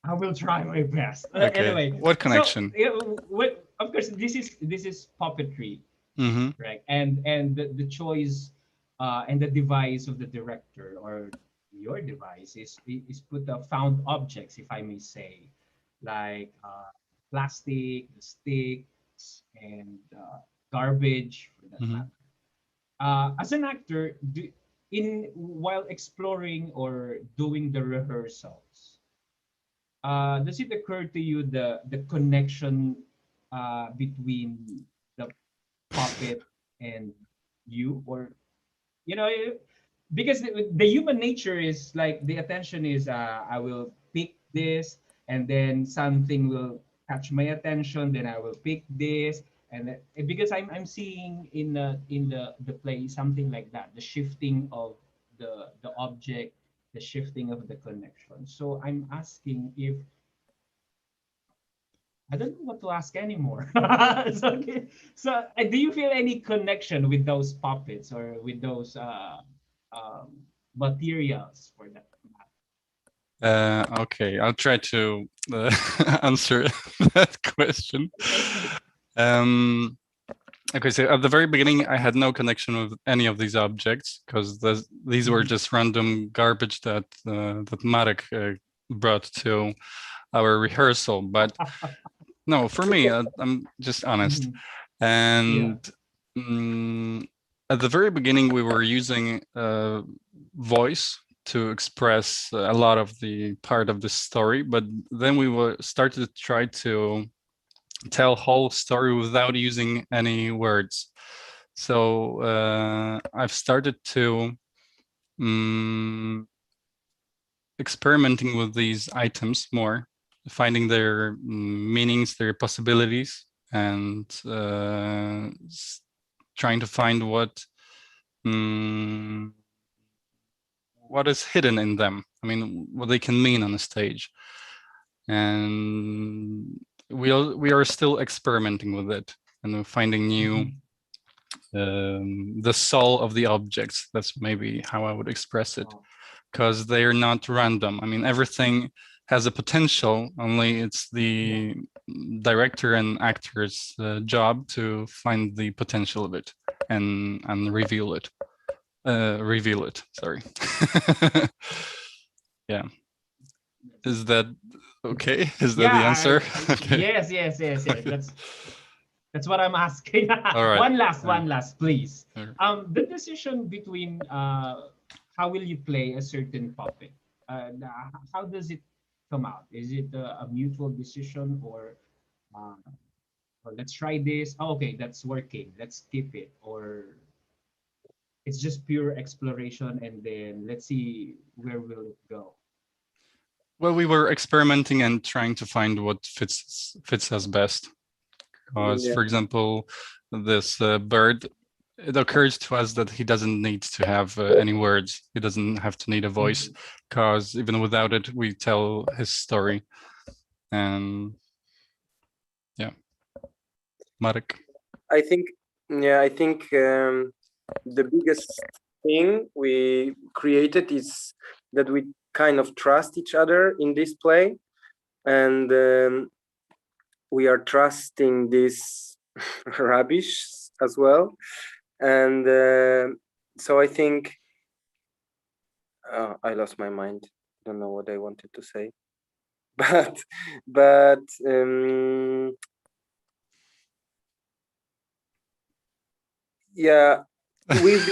I will try my best. Okay. Anyway, what connection? So, of course, this is puppetry, right? And the choice and the device of the director or your device is put the found objects, if I may say, like plastic, sticks, and garbage for that matter. As an actor, while exploring or doing the rehearsals, does it occur to you the connection between the puppet and you, or because the human nature is like the attention is I will pick this, and then something will catch my attention, then I will pick this, and because I'm seeing in the play something like that, the shifting of the object, the shifting of the connection. So I'm asking if I don't know what to ask anymore. So, okay. So do you feel any connection with those puppets or with those materials for that? Okay, I'll try to answer that question. Okay, so at the very beginning, I had no connection with any of these objects because these were just random garbage that that Marek brought to our rehearsal. But no, for me, I'm just honest. And at the very beginning, we were using voice to express a lot of the part of the story, but then we started to try to tell whole story without using any words. So I've started to experimenting with these items more, finding their meanings, their possibilities, and trying to find what is hidden in them. I mean, what they can mean on a stage. And we are still experimenting with it and finding new the soul of the objects. That's maybe how I would express it, because they are not random. I mean, everything has a potential, only it's the director and actor's job to find the potential of it and reveal it. Sorry. Yeah. Is that okay? Is that the answer? Okay. Yes. That's what I'm asking. All right. One last, please. The decision between how will you play a certain puppet? How does it come out? Is it a mutual decision, or let's try this? Oh, okay, that's working. Let's keep it, or it's just pure exploration, and then let's see where will it go. Well, we were experimenting and trying to find what fits us best. Because, for example, this bird, it occurs to us that he doesn't need to have any words. He doesn't have to need a voice, because even without it, we tell his story. And yeah, Marek. I think the biggest thing we created is that we kind of trust each other in this play, and we are trusting this rubbish as well. And so I think I lost my mind. Don't know what I wanted to say, but yeah, we've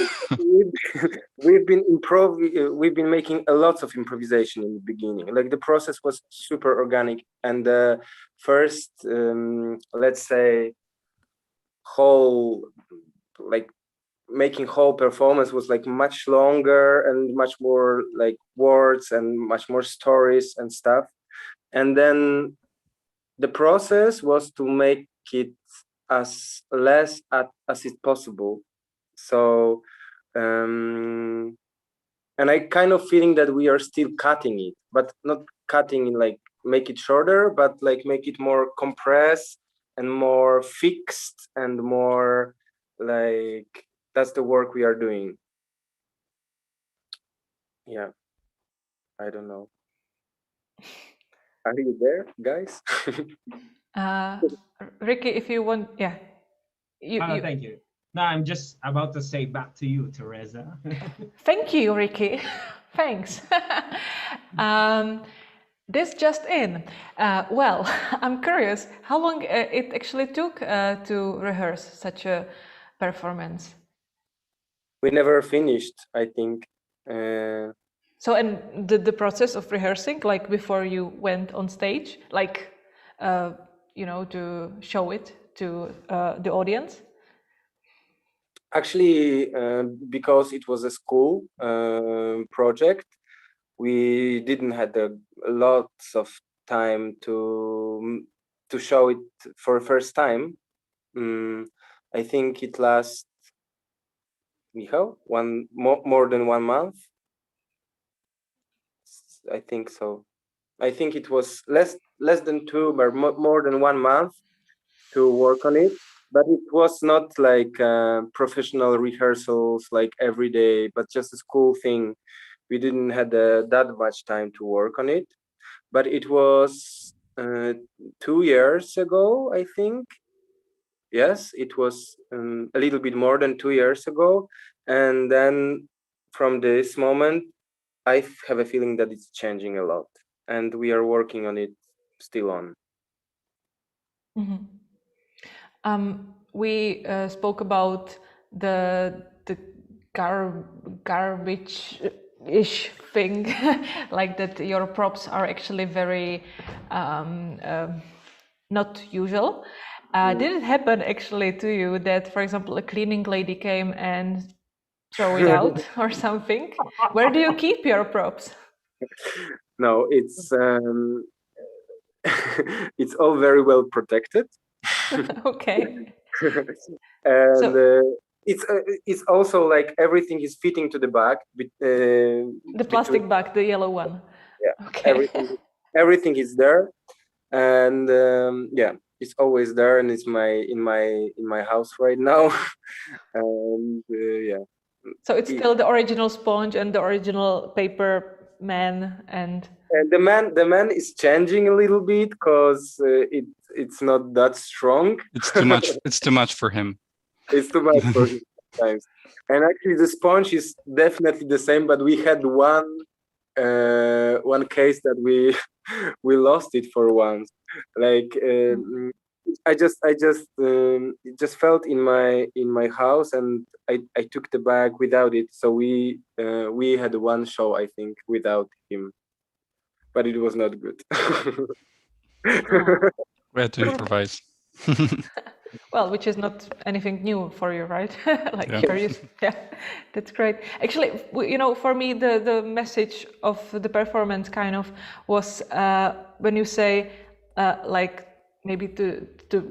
been making a lot of improvisation in the beginning. Like, the process was super organic, and the first let's say making whole performance was like much longer and much more like words and much more stories and stuff. And then the process was to make it as less as it's possible. So and I kind of feeling that we are still cutting it, but not cutting in like make it shorter, but like make it more compressed and more fixed and more like, that's the work we are doing. Yeah, I don't know. Are you there, guys? Ricky, if you want, yeah. Thank you. No, I'm just about to say back to you, Teresa. Thank you, Ricky. Thanks. This just in. Well, I'm curious how long it actually took to rehearse such a performance. We never finished, I think. So, and the process of rehearsing, like before you went on stage, like, you know, to show it to the audience? Actually, because it was a school project, we didn't have lots of time to show it for the first time. I think it lasts, Michał, more than 1 month. I think so. I think it was less than 2, but more than 1 month to work on it. But it was not like professional rehearsals like every day, but just a school thing. We didn't have that much time to work on it. But it was 2 years ago, I think. Yes, it was a little bit more than 2 years ago. And then from this moment, I have a feeling that it's changing a lot. And we are working on it still on. We spoke about the garbage-ish thing, like that your props are actually very not usual. Did it happen actually to you that, for example, a cleaning lady came and throw it out or something? Where do you keep your props? No, it's it's all very well protected. Okay. And it's also like everything is fitting to the bag. The plastic bag, the yellow one. Yeah. Okay. Everything is there, and yeah, it's always there, and it's in my house right now. And yeah. So it's still the original sponge and the original paper man, and the man is changing a little bit because it's not that strong. It's too much. It's too much for him. It's too much for him sometimes. And actually, the sponge is definitely the same. But we had one case that we lost it for once. Like I just felt in my house, and I took the bag without it. So we had one show, I think, without him, but it was not good. We had to improvise. Well, which is not anything new for you, right? Like yeah. you're used. Yeah, that's great. Actually, you know, for me, the message of the performance kind of was when you say like maybe to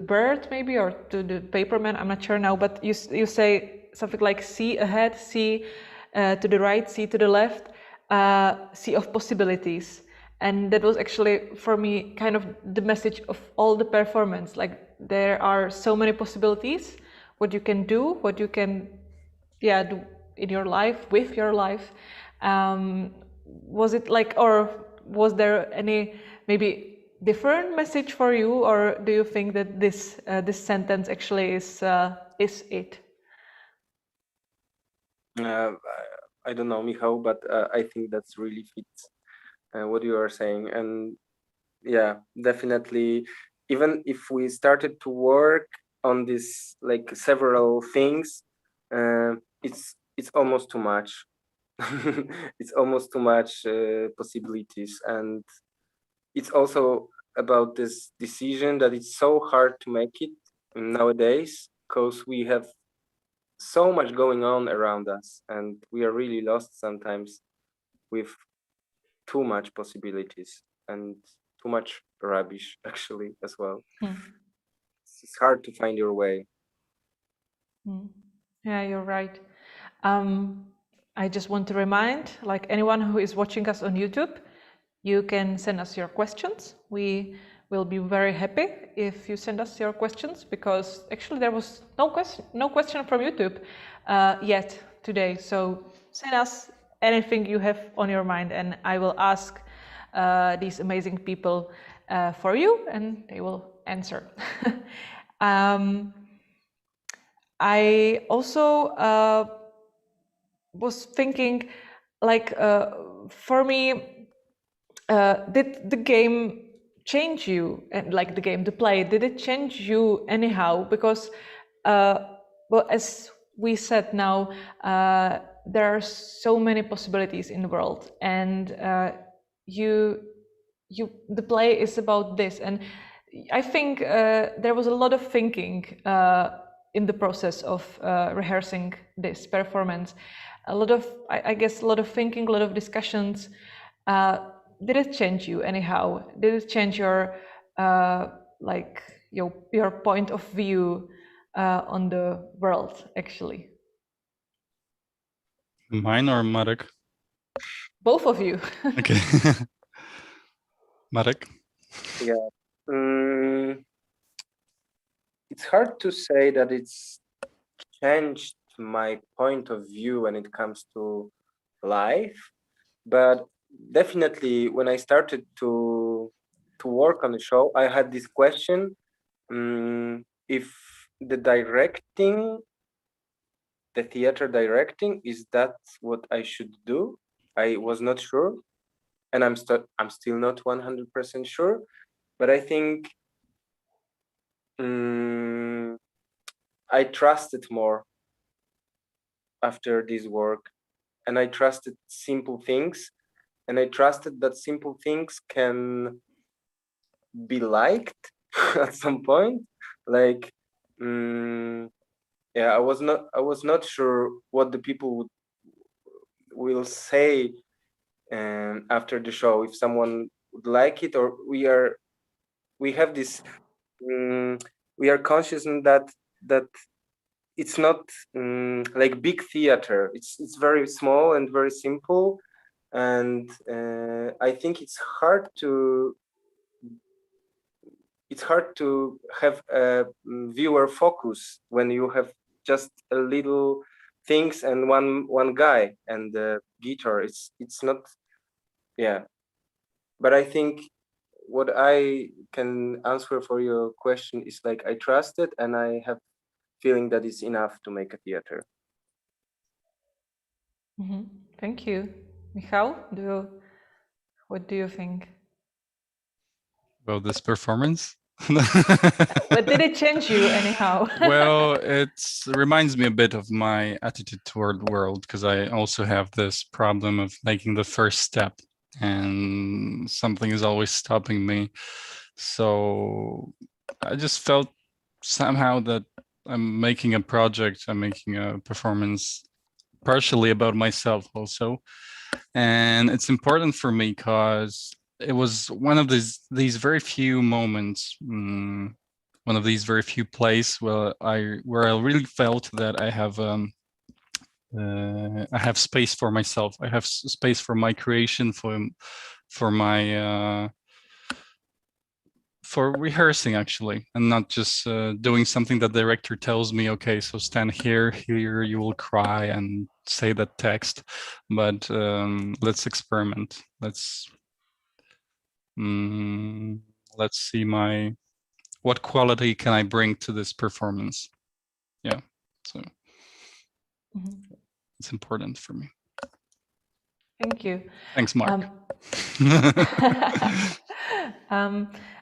bird, maybe, or to the paperman. I'm not sure now, but you say something like see ahead, see to the right, see to the left, sea of possibilities. And that was actually, for me, kind of the message of all the performance. Like, there are so many possibilities, what you can do, what you can, yeah, do in your life, with your life. Was it like, or was there any maybe different message for you, or do you think that this sentence actually is it? I don't know, Michał, but I think that's really fits what you are saying. And yeah, definitely, even if we started to work on this, like several things, it's almost too much. It's almost too much possibilities. And it's also about this decision that it's so hard to make it nowadays, because we have so much going on around us, and we are really lost sometimes with too much possibilities and too much rubbish, actually, as well. It's hard to find your way. Yeah, you're right. I just want to remind, like anyone who is watching us on YouTube, you can send us your questions. We will be very happy if you send us your questions, because actually there was no question from YouTube yet today. So send us anything you have on your mind, and I will ask these amazing people for you, and they will answer. I also was thinking, like, for me, did the game change you? And like the play, did it change you anyhow? Because, well, as we said now, there are so many possibilities in the world, and the play is about this. And I think there was a lot of thinking in the process of rehearsing this performance. I guess a lot of thinking, a lot of discussions. Did it change you anyhow? Did it change your like your point of view on the world, actually? Mine or Marek? Both of you. Okay. Marek? Yeah. It's hard to say that it's changed my point of view when it comes to life, but definitely when I started to work on the show, I had this question: if the directing, the theater directing, is that what I should do? I was not sure, and I'm still not 100% sure, but I think I trusted more after this work, and I trusted simple things, and I trusted that simple things can be liked at some point. Like, yeah, I was not sure what the people will say after the show, if someone would like it, or we have this we are conscious that it's not like big theater. It's very small and very simple, and I think it's hard to have a viewer focus when you have just a little things and one guy and the guitar. It's not, yeah. But I think what I can answer for your question is like, I trust it, and I have feeling that it's enough to make a theater. Thank you. Michał, what do you think about this performance? But did it change you anyhow? Well, it reminds me a bit of my attitude toward the world, because I also have this problem of making the first step, and something is always stopping me. So I just felt somehow that I'm making a project, I'm making a performance partially about myself also. And it's important for me because it was one of these very few moments, one of these very few plays where I really felt that I have space for myself. I have space for my creation, for my for rehearsing, actually, and not just doing something that the director tells me, okay, so stand here you will cry and say that text, but let's experiment. Let's see what quality can I bring to this performance. Yeah, so it's important for me. Thank you. Thanks, Mark.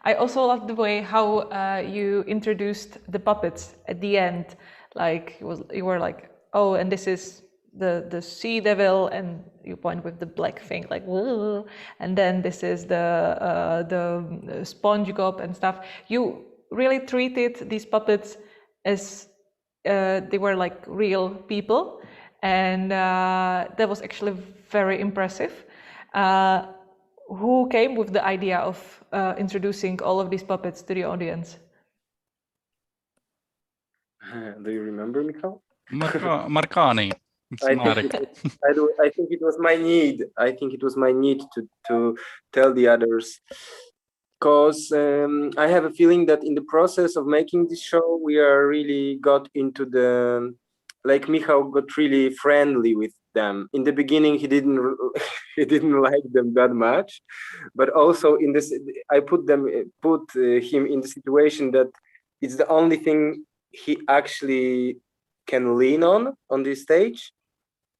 I also love the way how you introduced the puppets at the end. Like you were like, oh, and this is the sea devil, and you point with the black thing, like, whoa, and then this is the sponge gob and stuff. You really treated these puppets as they were like real people, and that was actually very impressive. Who came with the idea of introducing all of these puppets to the audience? Do you remember, Michał? Marcani. I think it was my need. I think it was my need to tell the others, because I have a feeling that in the process of making this show, we are really got into the, like Michał got really friendly with them. In the beginning, he didn't like them that much, but also in this, I put him in the situation that it's the only thing he actually can lean on this stage,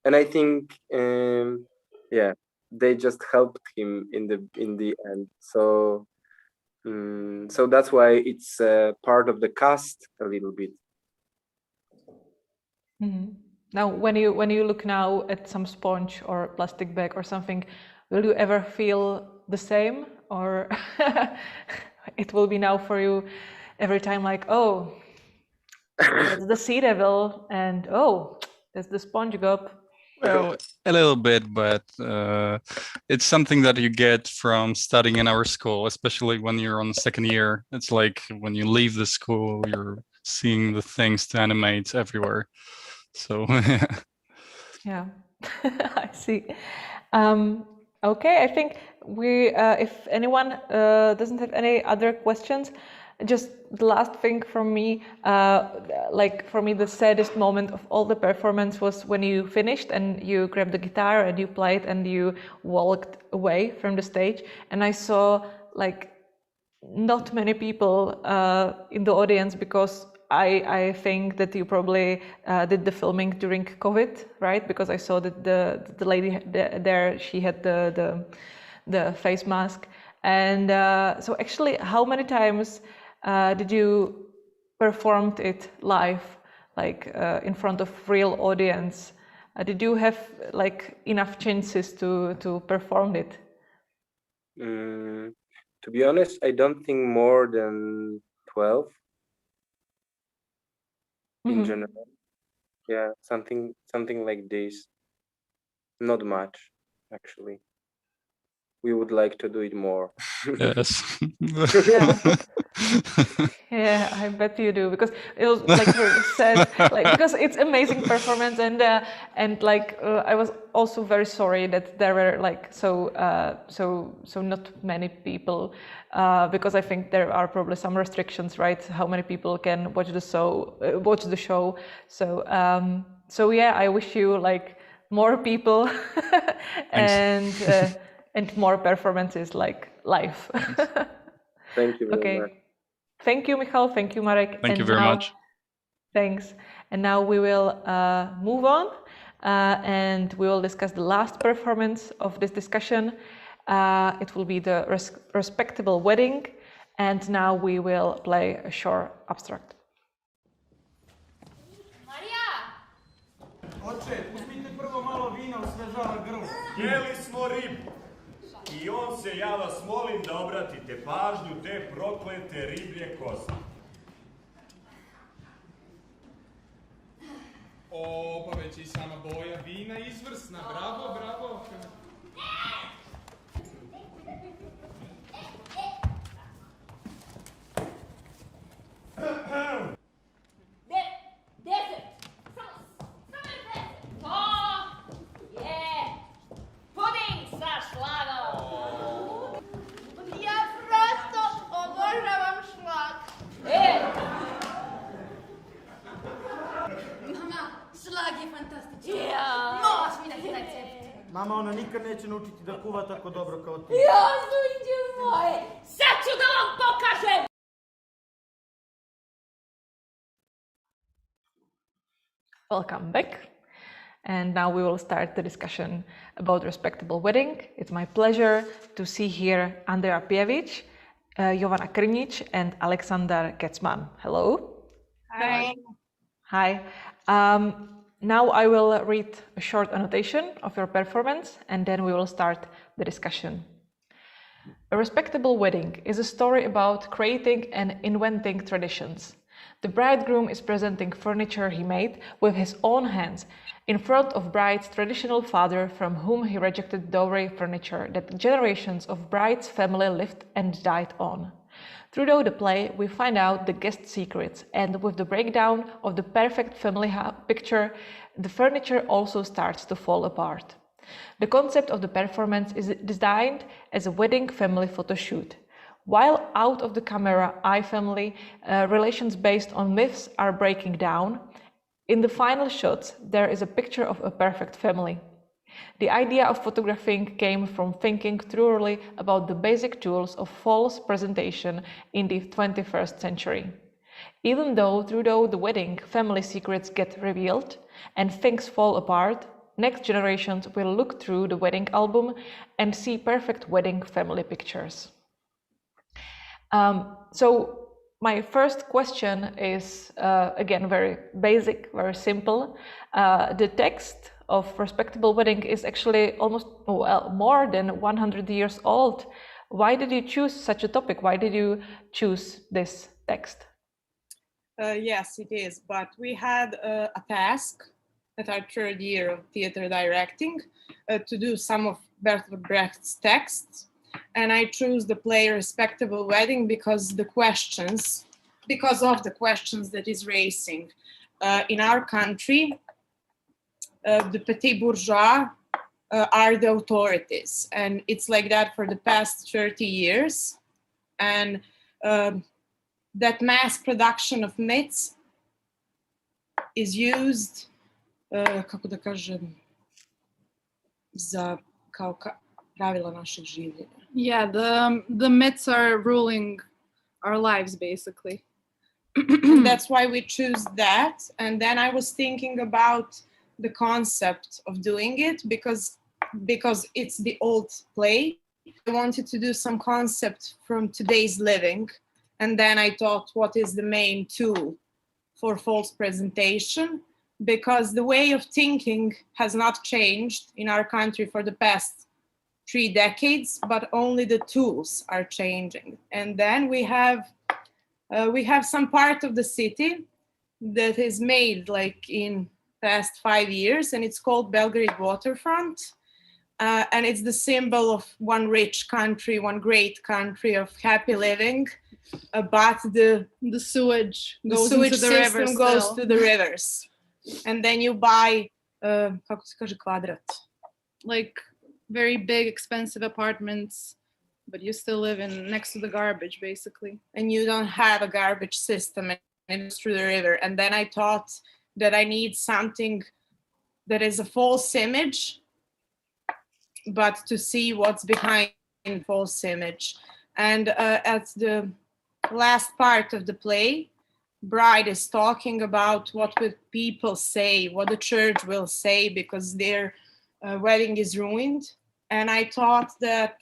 and I think yeah, they just helped him in the end. So so that's why it's part of the cast a little bit. Now, when you look now at some sponge or plastic bag or something, will you ever feel the same, or it will be now for you every time like, oh, that's the sea devil, and oh, that's the sponge gob? Well, a little bit, but it's something that you get from studying in our school, especially when you're on the second year. It's like when you leave the school, you're seeing the things to animate everywhere. So yeah, I see. Okay, I think we, if anyone doesn't have any other questions, just the last thing from me, like for me, the saddest moment of all the performance was when you finished and you grabbed the guitar and you played and you walked away from the stage, and I saw like not many people in the audience, because I think that you probably did the filming during COVID, right? Because I saw that the lady there, she had the face mask. And so actually, how many times did you performed it live, like in front of real audience? Did you have like enough chances to perform it? To be honest, I don't think more than 12 in general. Yeah, something like this. Not much, actually. We would like to do it more. Yes. Yeah, I bet you do, because it was like said, like, because it's amazing performance, and like I was also very sorry that there were like so not many people, because I think there are probably some restrictions, right? How many people can watch the show? So yeah, I wish you like more people and more performances like live. Thank you very much. Thank you, Michal. Thank you, Marek. Thank you very much. Thanks. And now we will move on and we will discuss the last performance of this discussion. It will be the Respectable Wedding. And now we will play a short abstract. Oče, uzmite prvo malo vina, osvežava grlo. Jeli smo ribu. I on se, ja vas molim da obratite pažnju te proklete riblje kosti. O, pa već i sama boja vina izvrsna. Bravo, bravo. Mama, ona nikad neće naučiti da kuva tako dobro kao ti. Ja, sunđe moje, sad ću da vam pokažem! Welcome back. And now we will start the discussion about Respectable Wedding. It's my pleasure to see here Andrea Pjević, Jovana Krnić, and Aleksandar Kecman. Hello. Hi. Hi. Now I will read a short annotation of your performance, and then we will start the discussion. A Respectable Wedding is a story about creating and inventing traditions. The bridegroom is presenting furniture he made with his own hands in front of bride's traditional father, from whom he rejected dowry furniture that generations of bride's family lived and died on. Throughout the play, we find out the guest secrets, and with the breakdown of the perfect family picture, the furniture also starts to fall apart. The concept of the performance is designed as a wedding family photo shoot. While out of the camera, I-family relations based on myths are breaking down, in the final shots, there is a picture of a perfect family. The idea of photographing came from thinking thoroughly about the basic tools of false presentation in the 21st century. Even though throughout the wedding, family secrets get revealed and things fall apart, next generations will look through the wedding album and see perfect wedding family pictures. So my first question is, again, very basic, very simple. The text of Respectable Wedding is actually almost, well, more than 100 years old. Why did you choose such a topic? Why did you choose this text? Yes, it is. But we had a task at our third year of theater directing to do some of Bertolt Brecht's texts. And I chose the play Respectable Wedding because of the questions that is raising. In our country, the petit bourgeois are the authorities. And it's like that for the past 30 years. And that mass production of myths is used, kako da kažem, za kao pravila našeg življenja. Yeah, the myths are ruling our lives, basically. And that's why we choose that. And then I was thinking about the concept of doing it because it's the old play. I wanted to do some concept from today's living. And then I thought, what is the main tool for false presentation? Because the way of thinking has not changed in our country for the past 3 decades, but only the tools are changing. And then we have some part of the city that is made like in past 5 years, and it's called Belgrade waterfront. And it's the symbol of one rich country, one great country of happy living. But the sewage system goes to the rivers. And then you buy, kako se kaže, kvadrat? Like very big, expensive apartments, but you still live next to the garbage, basically. And you don't have a garbage system, and it's through the river. And then I thought that I need something that is a false image, but to see what's behind false image. And at the last part of the play, bride is talking about what will people say, what the church will say, because their wedding is ruined. And I thought that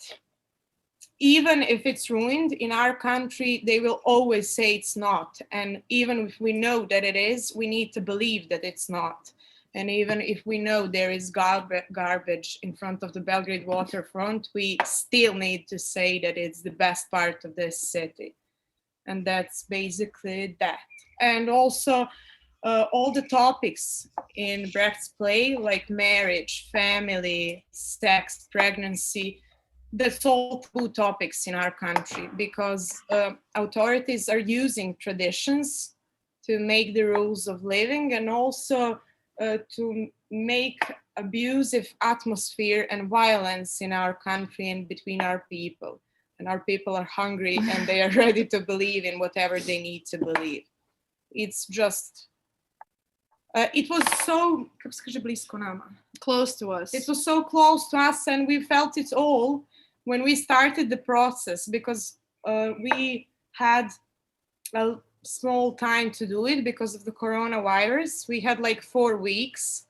even if it's ruined in our country, they will always say it's not. And even if we know that it is, we need to believe that it's not. And even if we know there is garbage in front of the Belgrade waterfront, we still need to say that it's the best part of this city. And that's basically that. And also all the topics in Brecht's play, like marriage, family, sex, pregnancy, that's all taboo topics in our country, because authorities are using traditions to make the rules of living, and also to make abusive atmosphere and violence in our country and between our people. And our people are hungry and they are ready to believe in whatever they need to believe. It's just, it was so close to us. It was so close to us, and we felt it all when we started the process, because we had a small time to do it because of the coronavirus. We had like 4 weeks,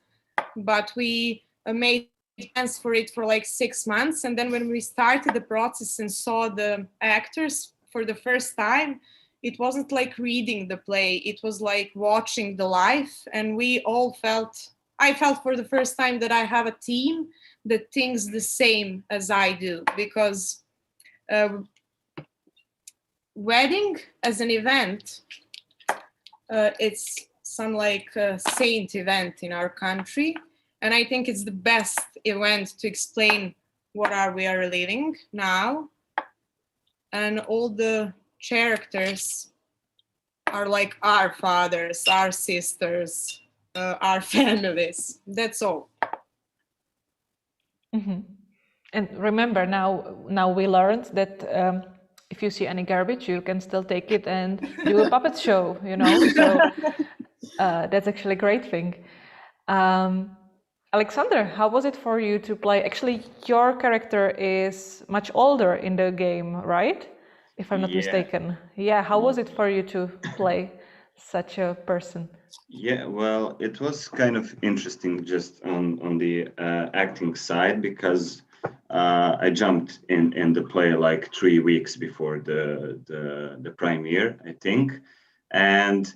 but we made plans for it for like 6 months. And then when we started the process and saw the actors for the first time, it wasn't like reading the play, it was like watching the life. And we all I felt for the first time that I have a team that thinks the same as I do, because wedding as an event, it's some like saint event in our country. And I think it's the best event to explain what we are living now. And all the characters are like our fathers, our sisters, our families. That's all. Mm-hmm. And remember, now we learned that if you see any garbage, you can still take it and do a puppet show, you know. So that's actually a great thing. Alexander, how was it for you to play? Actually, your character is much older in the game, right? If I'm not mistaken. Yeah, how was it for you to play such a person? Yeah, well, it was kind of interesting just on the acting side, because I jumped in the play like 3 weeks before the premiere, I think. And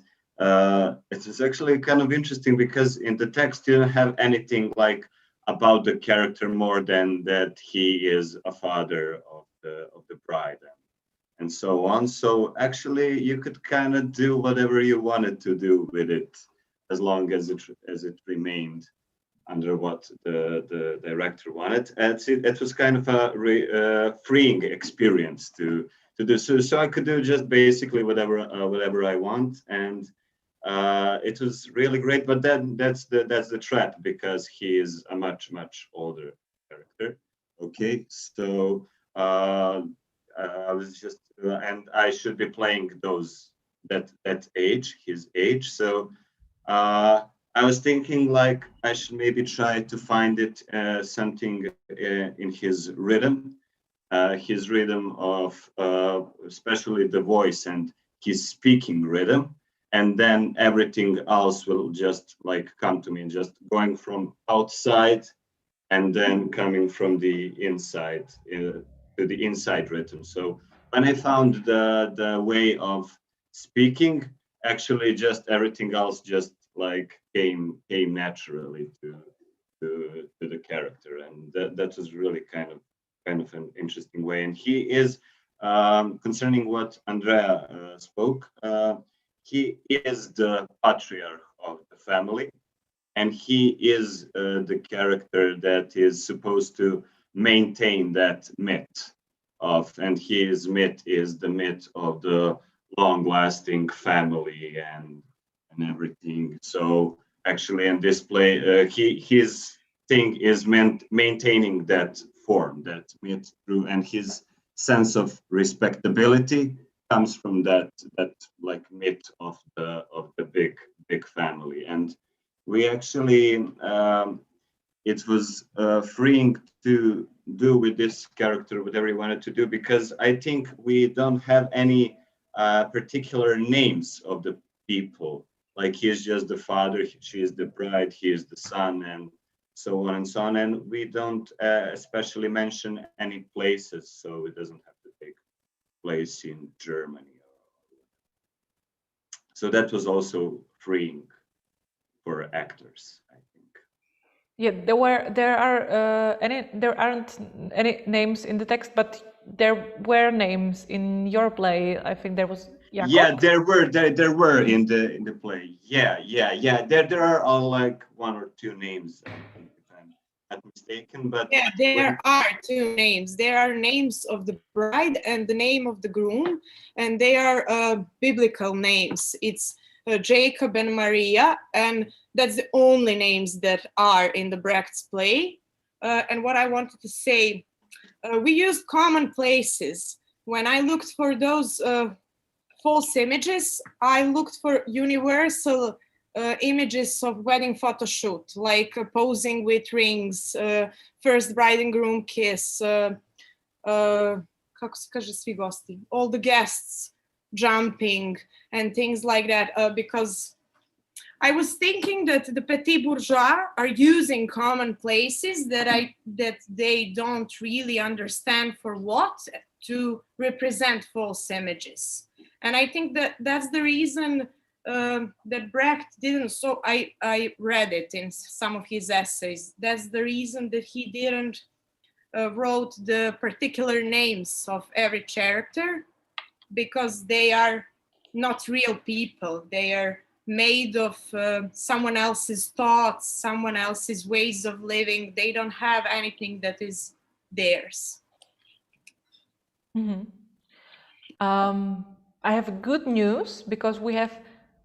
it was actually kind of interesting because in the text you don't have anything like about the character more than that he is a father of the bride and so on. So actually you could kind of do whatever you wanted to do with it, as long as it remained under what the director wanted. And it was kind of a freeing experience to do. So I could do just basically whatever I want, and it was really great. But then that's the trap, because he is a much older character. Okay, so I was just, and I should be playing that age, his age. So I was thinking like I should maybe try to find it something in his rhythm of especially the voice and his speaking rhythm, and then everything else will just like come to me, just going from outside and then coming from the inside to the inside rhythm. So when I found the way of speaking, actually just everything else just like came naturally to the character, and that was really kind of an interesting way. And he is concerning what Andrea spoke, he is the patriarch of the family, and he is the character that is supposed to maintain that myth of, and his myth is the myth of the long-lasting family and everything. So actually in this play, his thing is maintaining that form, that myth through, and his sense of respectability comes from that like myth of the big family. And we actually it was freeing to do with this character whatever we wanted to do, because I think we don't have any particular names of the people. Like he is just the father, she is the bride, he is the son, and so on and so on. And we don't especially mention any places, so it doesn't have to take place in Germany. So that was also freeing for actors, I think. Yeah, there aren't any names in the text, but there were names in your play. I think there was Jakob. Yeah, there were in the play. Yeah. There are all like one or two names, I think, if I'm not mistaken. But yeah, there are two names. There are names of the bride and the name of the groom, and they are biblical names. It's Jacob and Maria, and that's the only names that are in the Brecht's play. And what I wanted to say, we used common places. When I looked for those false images, I looked for universal images of wedding photo shoot, like posing with rings, first bride and groom kiss, kako se kaže, svi gosti, all the guests jumping and things like that, because I was thinking that the petit bourgeois are using common places that they don't really understand for what, to represent false images. And I think that that's the reason that Brecht didn't, so I read it in some of his essays, that's the reason that he didn't wrote the particular names of every character, because they are not real people. They are made of someone else's thoughts, someone else's ways of living. They don't have anything that is theirs. Mm-hmm. I have good news, because we have,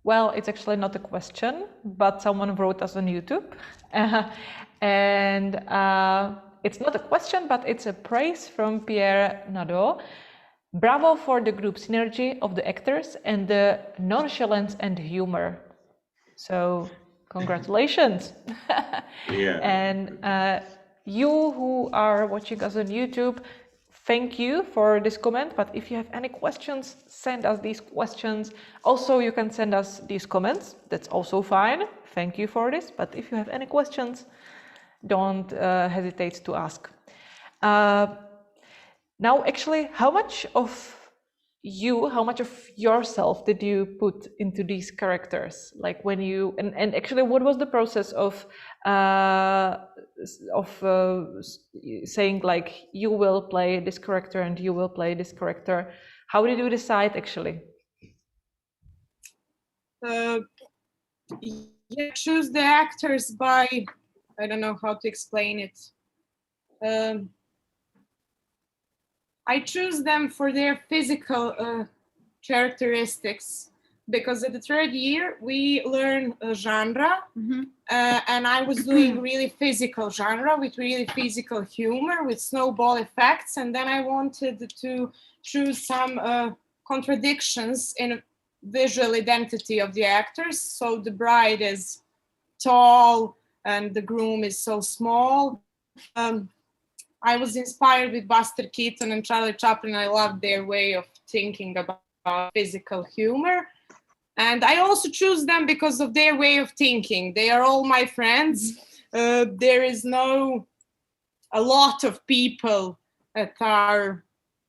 well, it's actually not a question, but someone wrote us on YouTube. And it's not a question, but it's a praise from Pierre Nadeau. Bravo for the group synergy of the actors and the nonchalance and humor. So, congratulations. Yeah. And you who are watching us on YouTube, thank you for this comment. But if you have any questions, send us these questions. Also, you can send us these comments. That's also fine. Thank you for this. But if you have any questions, don't hesitate to ask. Now, actually, how much of yourself did you put into these characters? Like when you, and actually, what was the process of saying like, you will play this character and you will play this character? How did you decide actually? You choose the actors by, I don't know how to explain it. I choose them for their physical characteristics. because at the third year we learn a genre, and I was doing really physical genre with really physical humor with snowball effects, and then I wanted to choose some contradictions in visual identity of the actors. So the bride is tall and the groom is so small. I was inspired with Buster Keaton and Charlie Chaplin. I loved their way of thinking about physical humor. And I also choose them because of their way of thinking. They are all my friends. There is a lot of people at our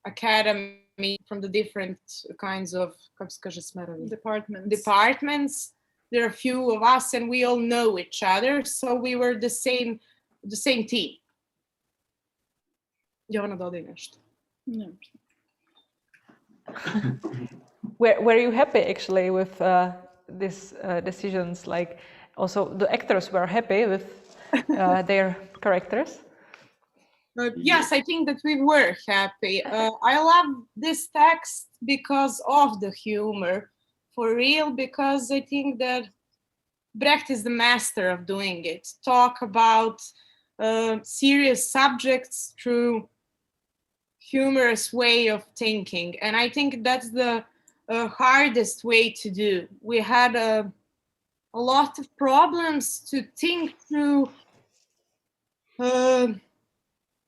academy from the different kinds of departments. There are a few of us and we all know each other. So we were the same team. Jovana, dodaj nešto. Were you happy actually with these decisions? Like, also the actors were happy with their characters? Yes, I think that we were happy. I love this text because of the humor, for real, because I think that Brecht is the master of doing it. Talk about serious subjects through humorous way of thinking. And I think that's the hardest way to do. We had a lot of problems to think through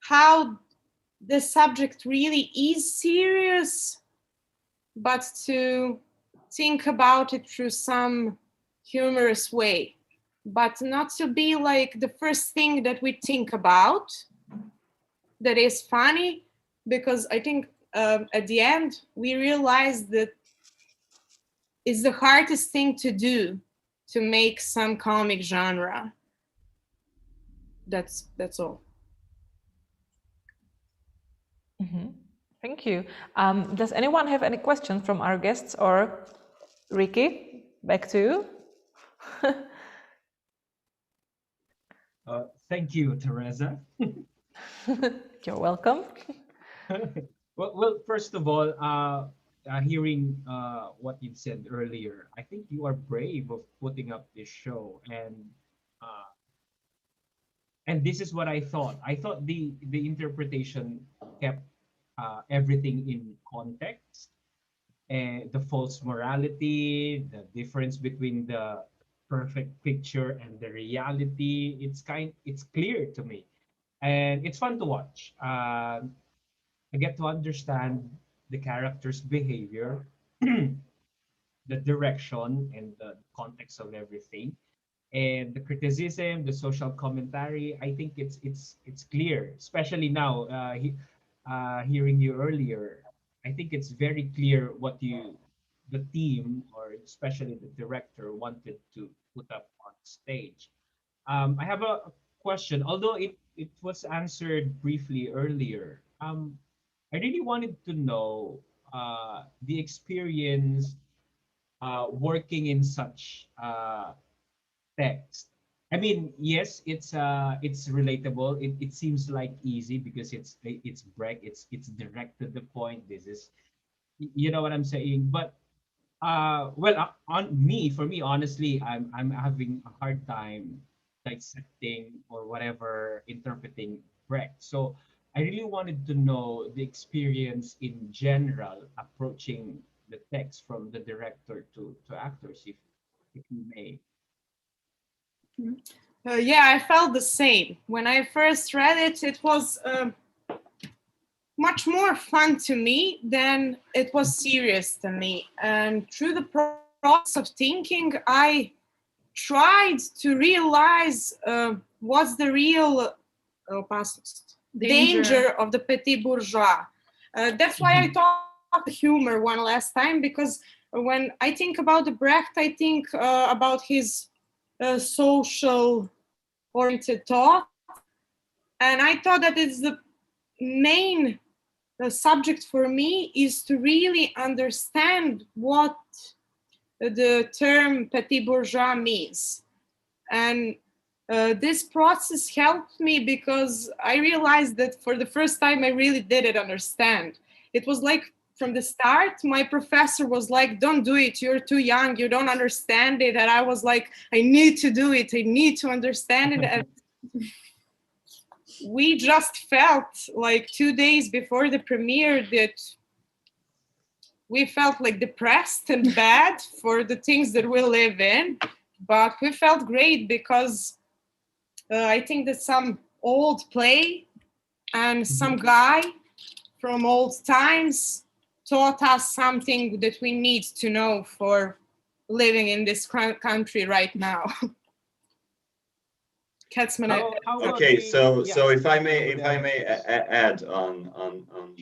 how the subject really is serious, but to think about it through some humorous way, but not to be like the first thing that we think about that is funny, because I think at the end we realized that it's the hardest thing to do, to make some comic genre. That's all. Thank you. Does anyone have any questions from our guests? Or Ricky, back to you. Thank you, Teresa. You're welcome. Well, first of all, hearing what you said earlier, I think you are brave of putting up this show, and this is what I thought. I thought the interpretation kept everything in context, and the false morality, the difference between the perfect picture and the reality. It's clear to me, and it's fun to watch. I get to understand the character's behavior, the direction, and the context of everything, and the criticism, the social commentary. I think it's clear, especially now. Hearing you earlier, I think it's very clear what the team, or especially the director, wanted to put up on stage. I have a question, although it was answered briefly earlier. I really wanted to know the experience working in such text. I mean, yes, it's relatable. It seems like easy because it's Brecht. It's direct to the point. This is, you know what I'm saying. But well, for me, honestly, I'm having a hard time dissecting or whatever interpreting Brecht. So I really wanted to know the experience in general approaching the text from the director to actors, if you may. Yeah, I felt the same. When I first read it, it was much more fun to me than it was serious to me. And through the process of thinking, I tried to realize what's the real danger of the petit bourgeois. That's why I talked humor one last time, because when I think about the Brecht, I think about his social-oriented thought, and I thought that it's the main subject for me is to really understand what the term petit bourgeois means. And this process helped me because I realized that for the first time I really didn't understand. It was like from the start, my professor was like, don't do it, you're too young, you don't understand it. And I was like, I need to do it, I need to understand it. And we just felt like 2 days before the premiere that we felt like depressed and bad for the things that we live in, but we felt great because I think that some old play and some guy from old times taught us something that we need to know for living in this country right now. Okay, so if I may add on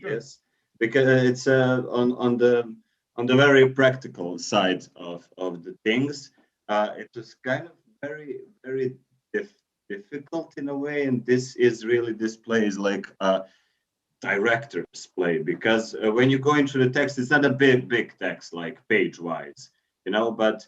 this, because it's on the very practical side of the things, it was kind of very difficult in a way, and this plays like a director's play, because when you go into the text, it's not a big text like page wise, you know, but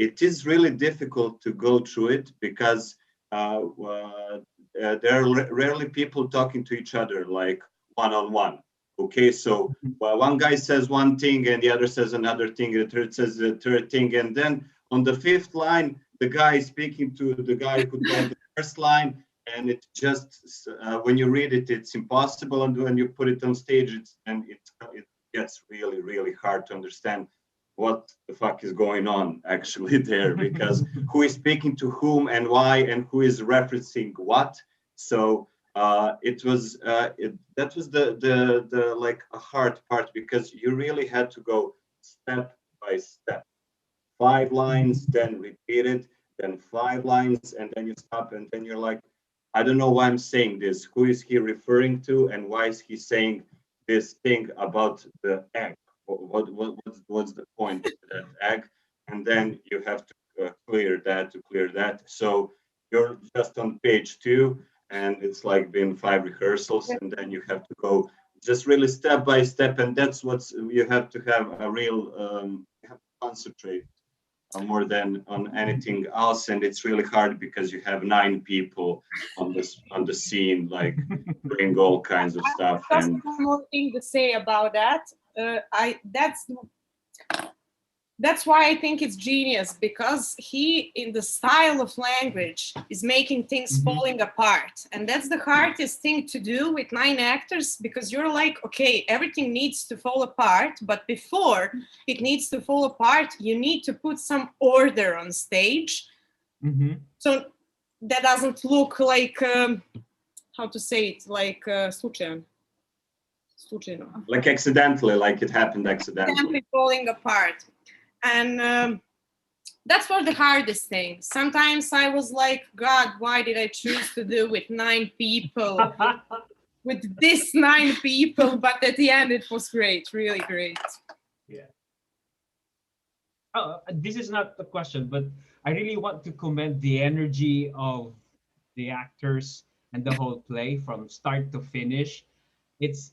it is really difficult to go through it because there are rarely people talking to each other like one-on-one. Okay, so one guy says one thing and the other says another thing, and the third says the third thing, and then on the fifth line, the guy is speaking to the guy who told the first line, and it just when you read it, it's impossible, and when you put it on stage, it gets really hard to understand what the fuck is going on actually there, because who is speaking to whom and why, and who is referencing what. So that was the like a hard part, because you really had to go step by step, 5 lines, then repeat it, then 5 lines, and then you stop, and then you're like, I don't know why I'm saying this. Who is he referring to, and why is he saying this thing about the egg? What's the point of that egg? And then you have to clear that. So you're just on page 2, and it's like been 5 rehearsals, and then you have to go just really step by step, and that's what you have to have a real you have to concentrate more than on anything else, and it's really hard because you have 9 people on the scene, like doing all kinds of stuff. Just and one more thing to say about that. That's why I think it's genius, because he, in the style of language, is making things falling apart, and that's the hardest thing to do with 9 actors, because you're like, okay, everything needs to fall apart, but before it needs to fall apart, you need to put some order on stage, so that doesn't look like how to say it, like slučajno. Like accidentally, like it happened accidentally. Falling apart. And that's what the hardest thing. Sometimes I was like, God, why did I choose to do with 9 people? With this 9 people, but at the end it was great, really great. Yeah. This is not the question, but I really want to commend the energy of the actors and the whole play from start to finish. It's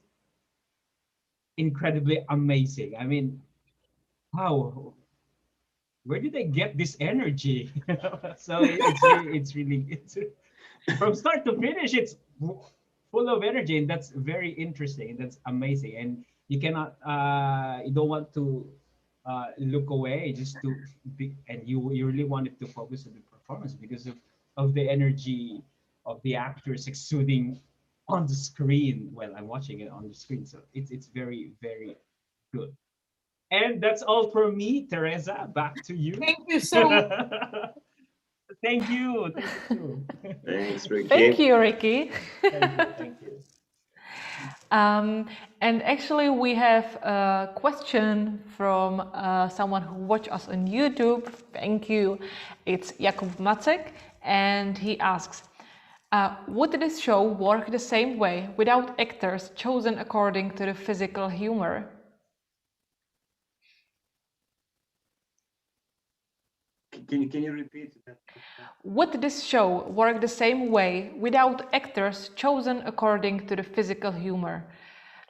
incredibly amazing. I mean, wow, where did they get this energy? So it's really from start to finish, it's full of energy, and that's very interesting, and that's amazing. And you cannot you don't want to look away just to be, and you really wanted to focus on the performance because of the energy of the actors exuding on the screen. Well, I'm watching it on the screen, so it's very good. And that's all for me, Teresa. Back to you. Thank you so much. Thank you. Thanks, Ricky. Thank you, Ricky. Thank you. And actually, we have a question from someone who watched us on YouTube. Thank you. It's Jakub Macek, and he asks, would this show work the same way without actors chosen according to the physical humor? Can you repeat that? Would this show work the same way without actors chosen according to the physical humor?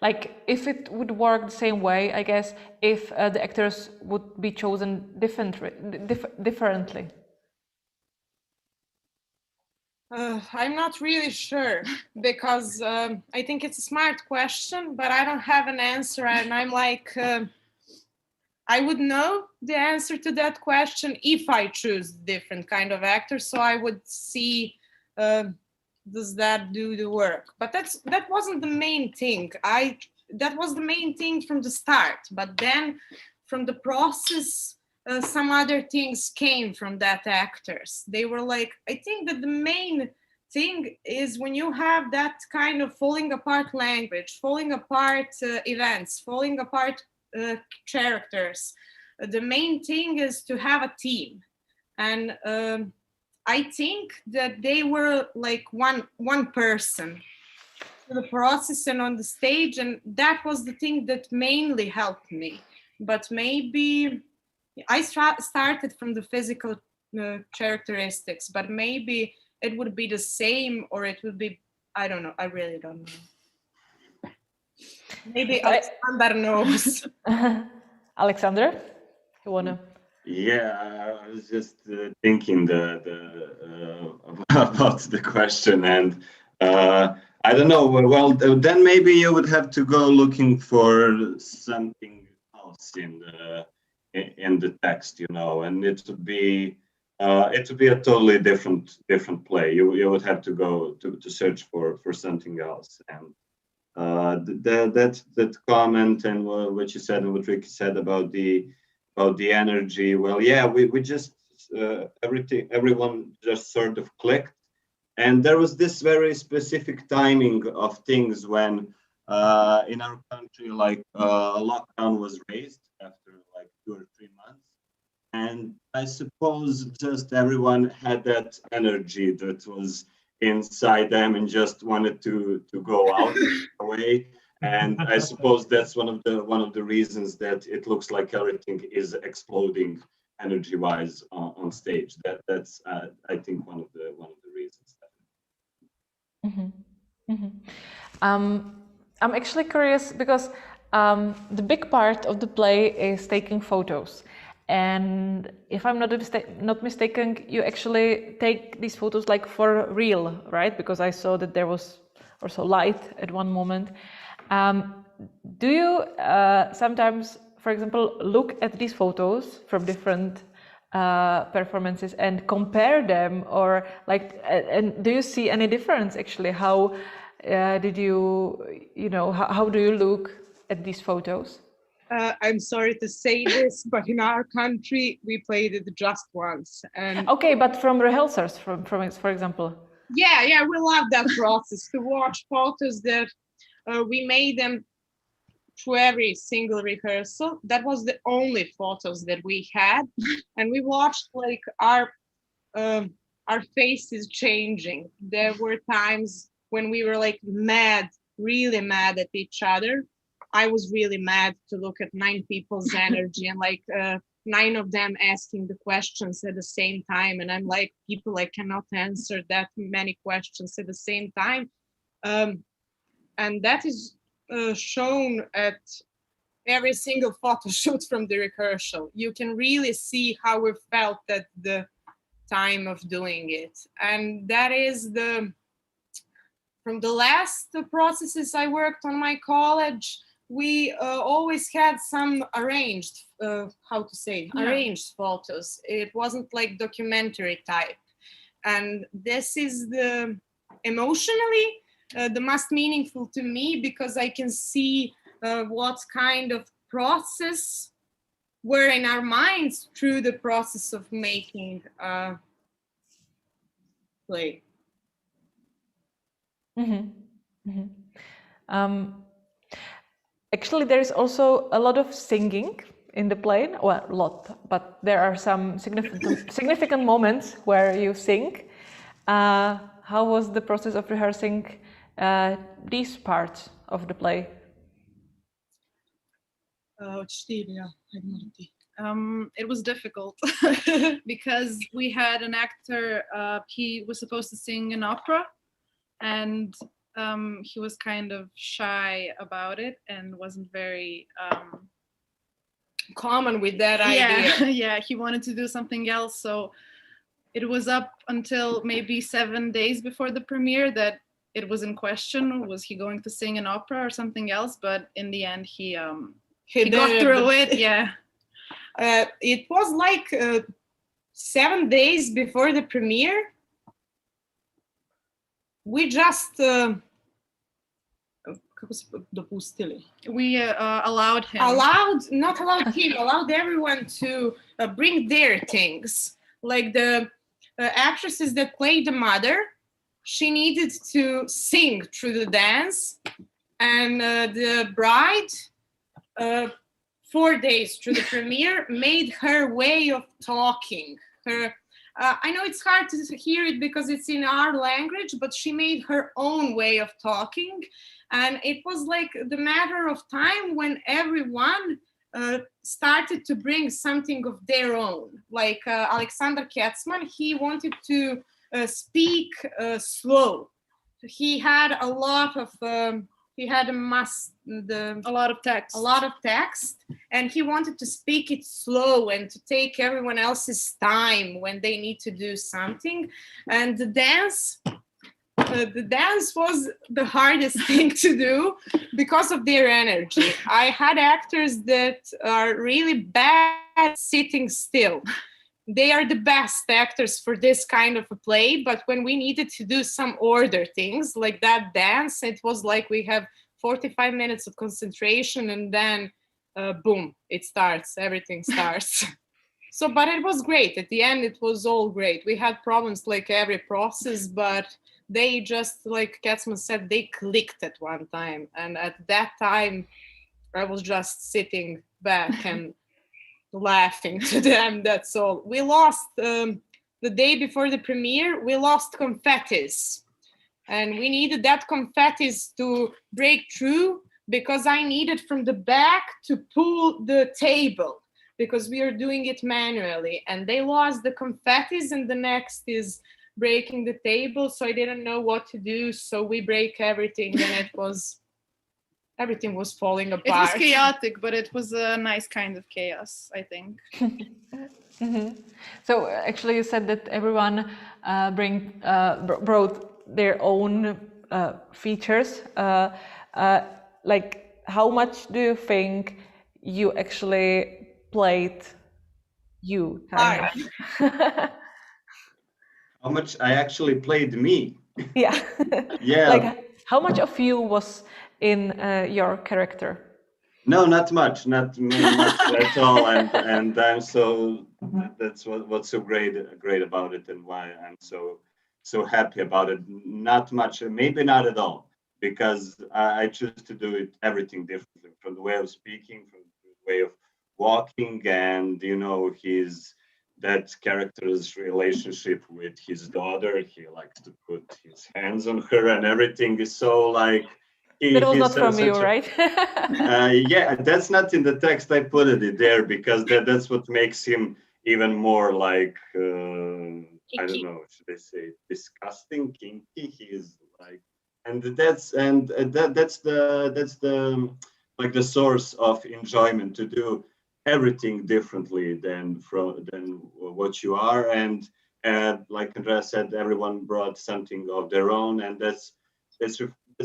Like, if it would work the same way, I guess, if the actors would be chosen differently. I'm not really sure because I think it's a smart question, but I don't have an answer. And I'm like, I would know the answer to that question if I choose different kind of actor. So I would see, does that do the work? But that wasn't the main thing. That was the main thing from the start. But then from the process, some other things came from that actors. They were like, I think that the main thing is when you have that kind of falling apart language, falling apart events, falling apart characters, the main thing is to have a team. And I think that they were like one person to the process and on the stage, and that was the thing that mainly helped me. But maybe I started from the physical characteristics, but maybe it would be the same, or it would be, I don't know. I really don't know. Maybe Alexander knows. Alexander, you wanna? Yeah, I was just thinking about the question, and I don't know. Well, then maybe you would have to go looking for something else in the text, you know, and it would be a totally different play. You would have to go to search for something else. And that comment and what you said and what Ricky said about the energy. Well, yeah, we just everyone just sort of clicked, and there was this very specific timing of things when in our country, like lockdown was raised after like 2 or 3 months. And I suppose just everyone had that energy that was inside them and just wanted to go out away. And I suppose that's one of the reasons that it looks like everything is exploding energy-wise on stage. That's I think one of the reasons. Mm-hmm. Mm-hmm. I'm actually curious because the big part of the play is taking photos. And if I'm not mistaken, you actually take these photos like for real, right? Because I saw that there was also light at one moment. Do you sometimes, for example, look at these photos from different performances and compare them, or like, and do you see any difference actually? How did how do you look at these photos? I'm sorry to say this, but in our country, we played it just once. And okay, but from rehearsals, from for example. Yeah, we love that process to watch photos that we made them through every single rehearsal. That was the only photos that we had, and we watched like our faces changing. There were times when we were like mad, really mad at each other. I was really mad to look at 9 people's energy and like 9 of them asking the questions at the same time. And I'm like, people, I cannot answer that many questions at the same time. And that is shown at every single photo shoot from the rehearsal. You can really see how we felt at the time of doing it. And that is from the last processes I worked on my college, we always had some arranged, arranged photos. It wasn't like documentary type. And this is emotionally the most meaningful to me, because I can see what kind of process were in our minds through the process of making play. Mm-hmm. Mm-hmm. Actually, there is also a lot of singing in the play. Well, a lot, but there are some significant moments where you sing. How was the process of rehearsing these parts of the play? It was difficult because we had an actor, he was supposed to sing an opera, and he was kind of shy about it and wasn't very common with that idea. Yeah, he wanted to do something else. So it was up until maybe 7 days before the premiere that it was in question. Was he going to sing an opera or something else? But in the end, he got through it. Yeah. It was like 7 days before the premiere. We just we allowed him. Allowed everyone to bring their things. Like the actresses that played the mother, she needed to sing through the dance, and the bride, 4 days through the premiere, made her way of talking. I know it's hard to hear it because it's in our language, but she made her own way of talking. And it was like the matter of time when everyone started to bring something of their own. Like Alexander Ketzman, he wanted to speak slow. He had a lot of a lot of text, and he wanted to speak it slow and to take everyone else's time when they need to do something. And the dance was the hardest thing to do because of their energy. I had actors that are really bad at sitting still. They are the best actors for this kind of a play, but when we needed to do some order things like that dance, it was like we have 45 minutes of concentration, and then boom, it starts, everything starts. So, but it was great. At the end, it was all great. We had problems like every process, but they just, like Ketzman said, they clicked at one time. And at that time, I was just sitting back and laughing to them, that's all. We lost, the day before the premiere, we lost confettis. And we needed that confettis to break through because I needed from the back to pull the table because we are doing it manually. And they lost the confettis, and the next is breaking the table. So I didn't know what to do. So we break everything, and everything was falling apart. It was chaotic, but it was a nice kind of chaos, I think. Mm-hmm. So actually you said that everyone brought their own features. Like, how much do you think you actually played you? How much I actually played me? Yeah. Yeah. Like, how much of you was in your character? No, not much at all. And I'm so, that's what's so great about it, and why I'm so happy about it. Not much, maybe not at all, because I choose to do it everything differently, from the way of speaking, from the way of walking, and that character's relationship with his daughter. He likes to put his hands on her, and everything is so like. That was not from you, right? Yeah, that's not in the text. I put it there because that's what makes him even more like I don't know, should I say disgusting, kinky? He is like, and that's the like the source of enjoyment, to do everything differently than what you are. And like Andrea said, everyone brought something of their own, and that's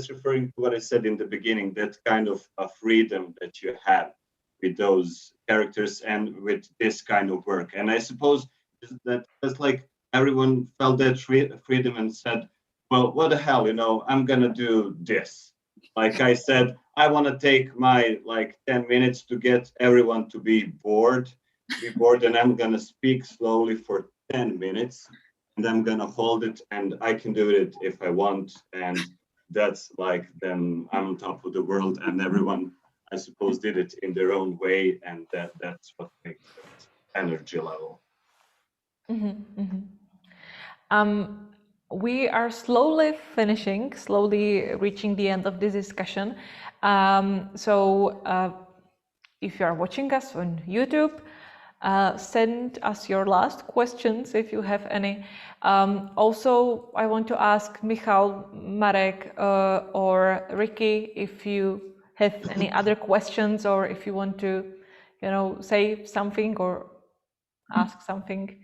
referring to what I said in the beginning, that kind of freedom that you have with those characters and with this kind of work. And I suppose that's like everyone felt that freedom and said, well, what the hell, I'm gonna do this. Like I said, I want to take my 10 minutes to get everyone to be bored, and I'm gonna speak slowly for 10 minutes, and I'm gonna hold it, and I can do it if I want. And that's like, then I'm on top of the world, and everyone, I suppose, did it in their own way, and that's what makes that energy level. Mm-hmm, mm-hmm. We are slowly reaching the end of this discussion. So if you are watching us on YouTube, send us your last questions if you have any. Also, I want to ask Michal, Marek, or Ricky if you have any other questions, or if you want to, say something or ask something.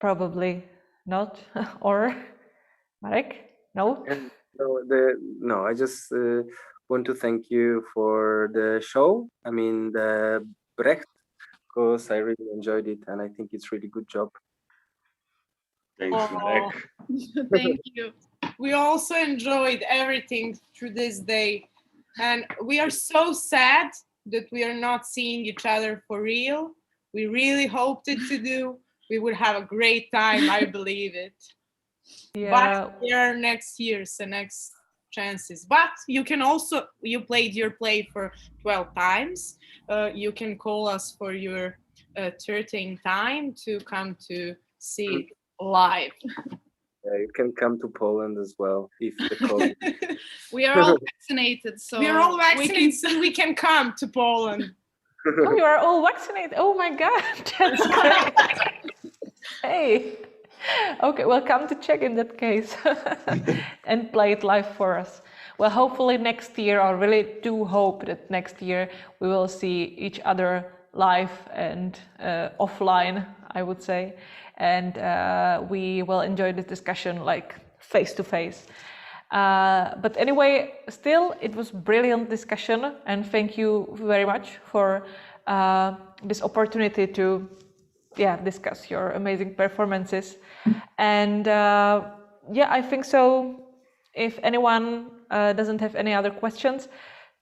Probably not. Or Marek? No? And no, I just want to thank you for the show. I mean, the Brecht, because I really enjoyed it and I think it's really good job. Thanks, Marek. Thank you. We also enjoyed everything through this day. And we are so sad that we are not seeing each other for real. We really hoped it to do. We would have a great time, I believe it. Yeah. But there are next years and next chances. But you can also, you played your play for 12 times. You can call us for your 13th time to come to see it live. Yeah, you can come to Poland as well if the COVID. We are all vaccinated, so we are all vaccinated, so we can come to Poland. Oh, you are all vaccinated. Oh my God, that's great. Hey. Okay, well, come to Czech in that case and play it live for us. Well, hopefully next year, I really do hope that next year we will see each other live and offline, I would say. And we will enjoy this discussion like face to face. But anyway, still, it was brilliant discussion, and thank you very much for this opportunity to discuss your amazing performances. And I think so. If anyone doesn't have any other questions,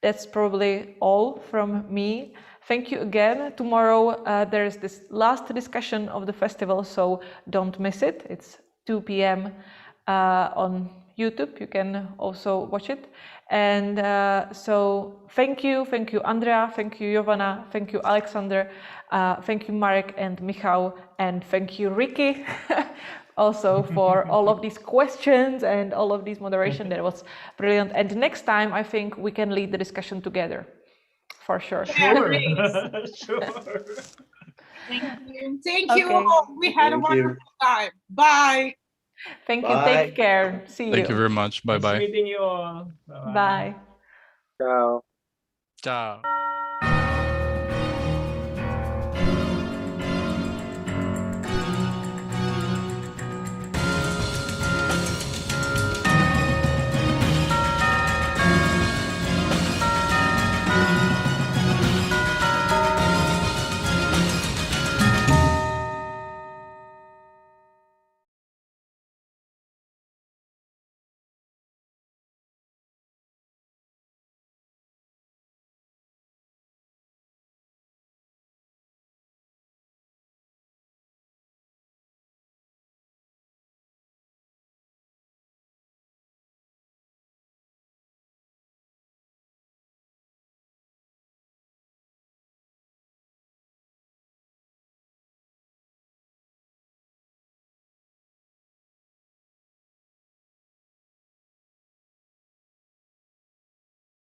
that's probably all from me. Thank you again. Tomorrow there is this last discussion of the festival, so don't miss it. It's 2 p.m. On YouTube. You can also watch it. And so thank you Andrea, thank you Jovana, thank you Alexander, thank you Marek and Michał, and thank you Ricky also for all of these questions and all of these moderation. That was brilliant. And next time I think we can lead the discussion together. For sure. Sure. Sure. Thank you. Thank you all. We had a wonderful time. Bye. Thank you. Take care. See you. Thank you very much. Bye bye. Nice meeting you all. Bye. Ciao. Ciao.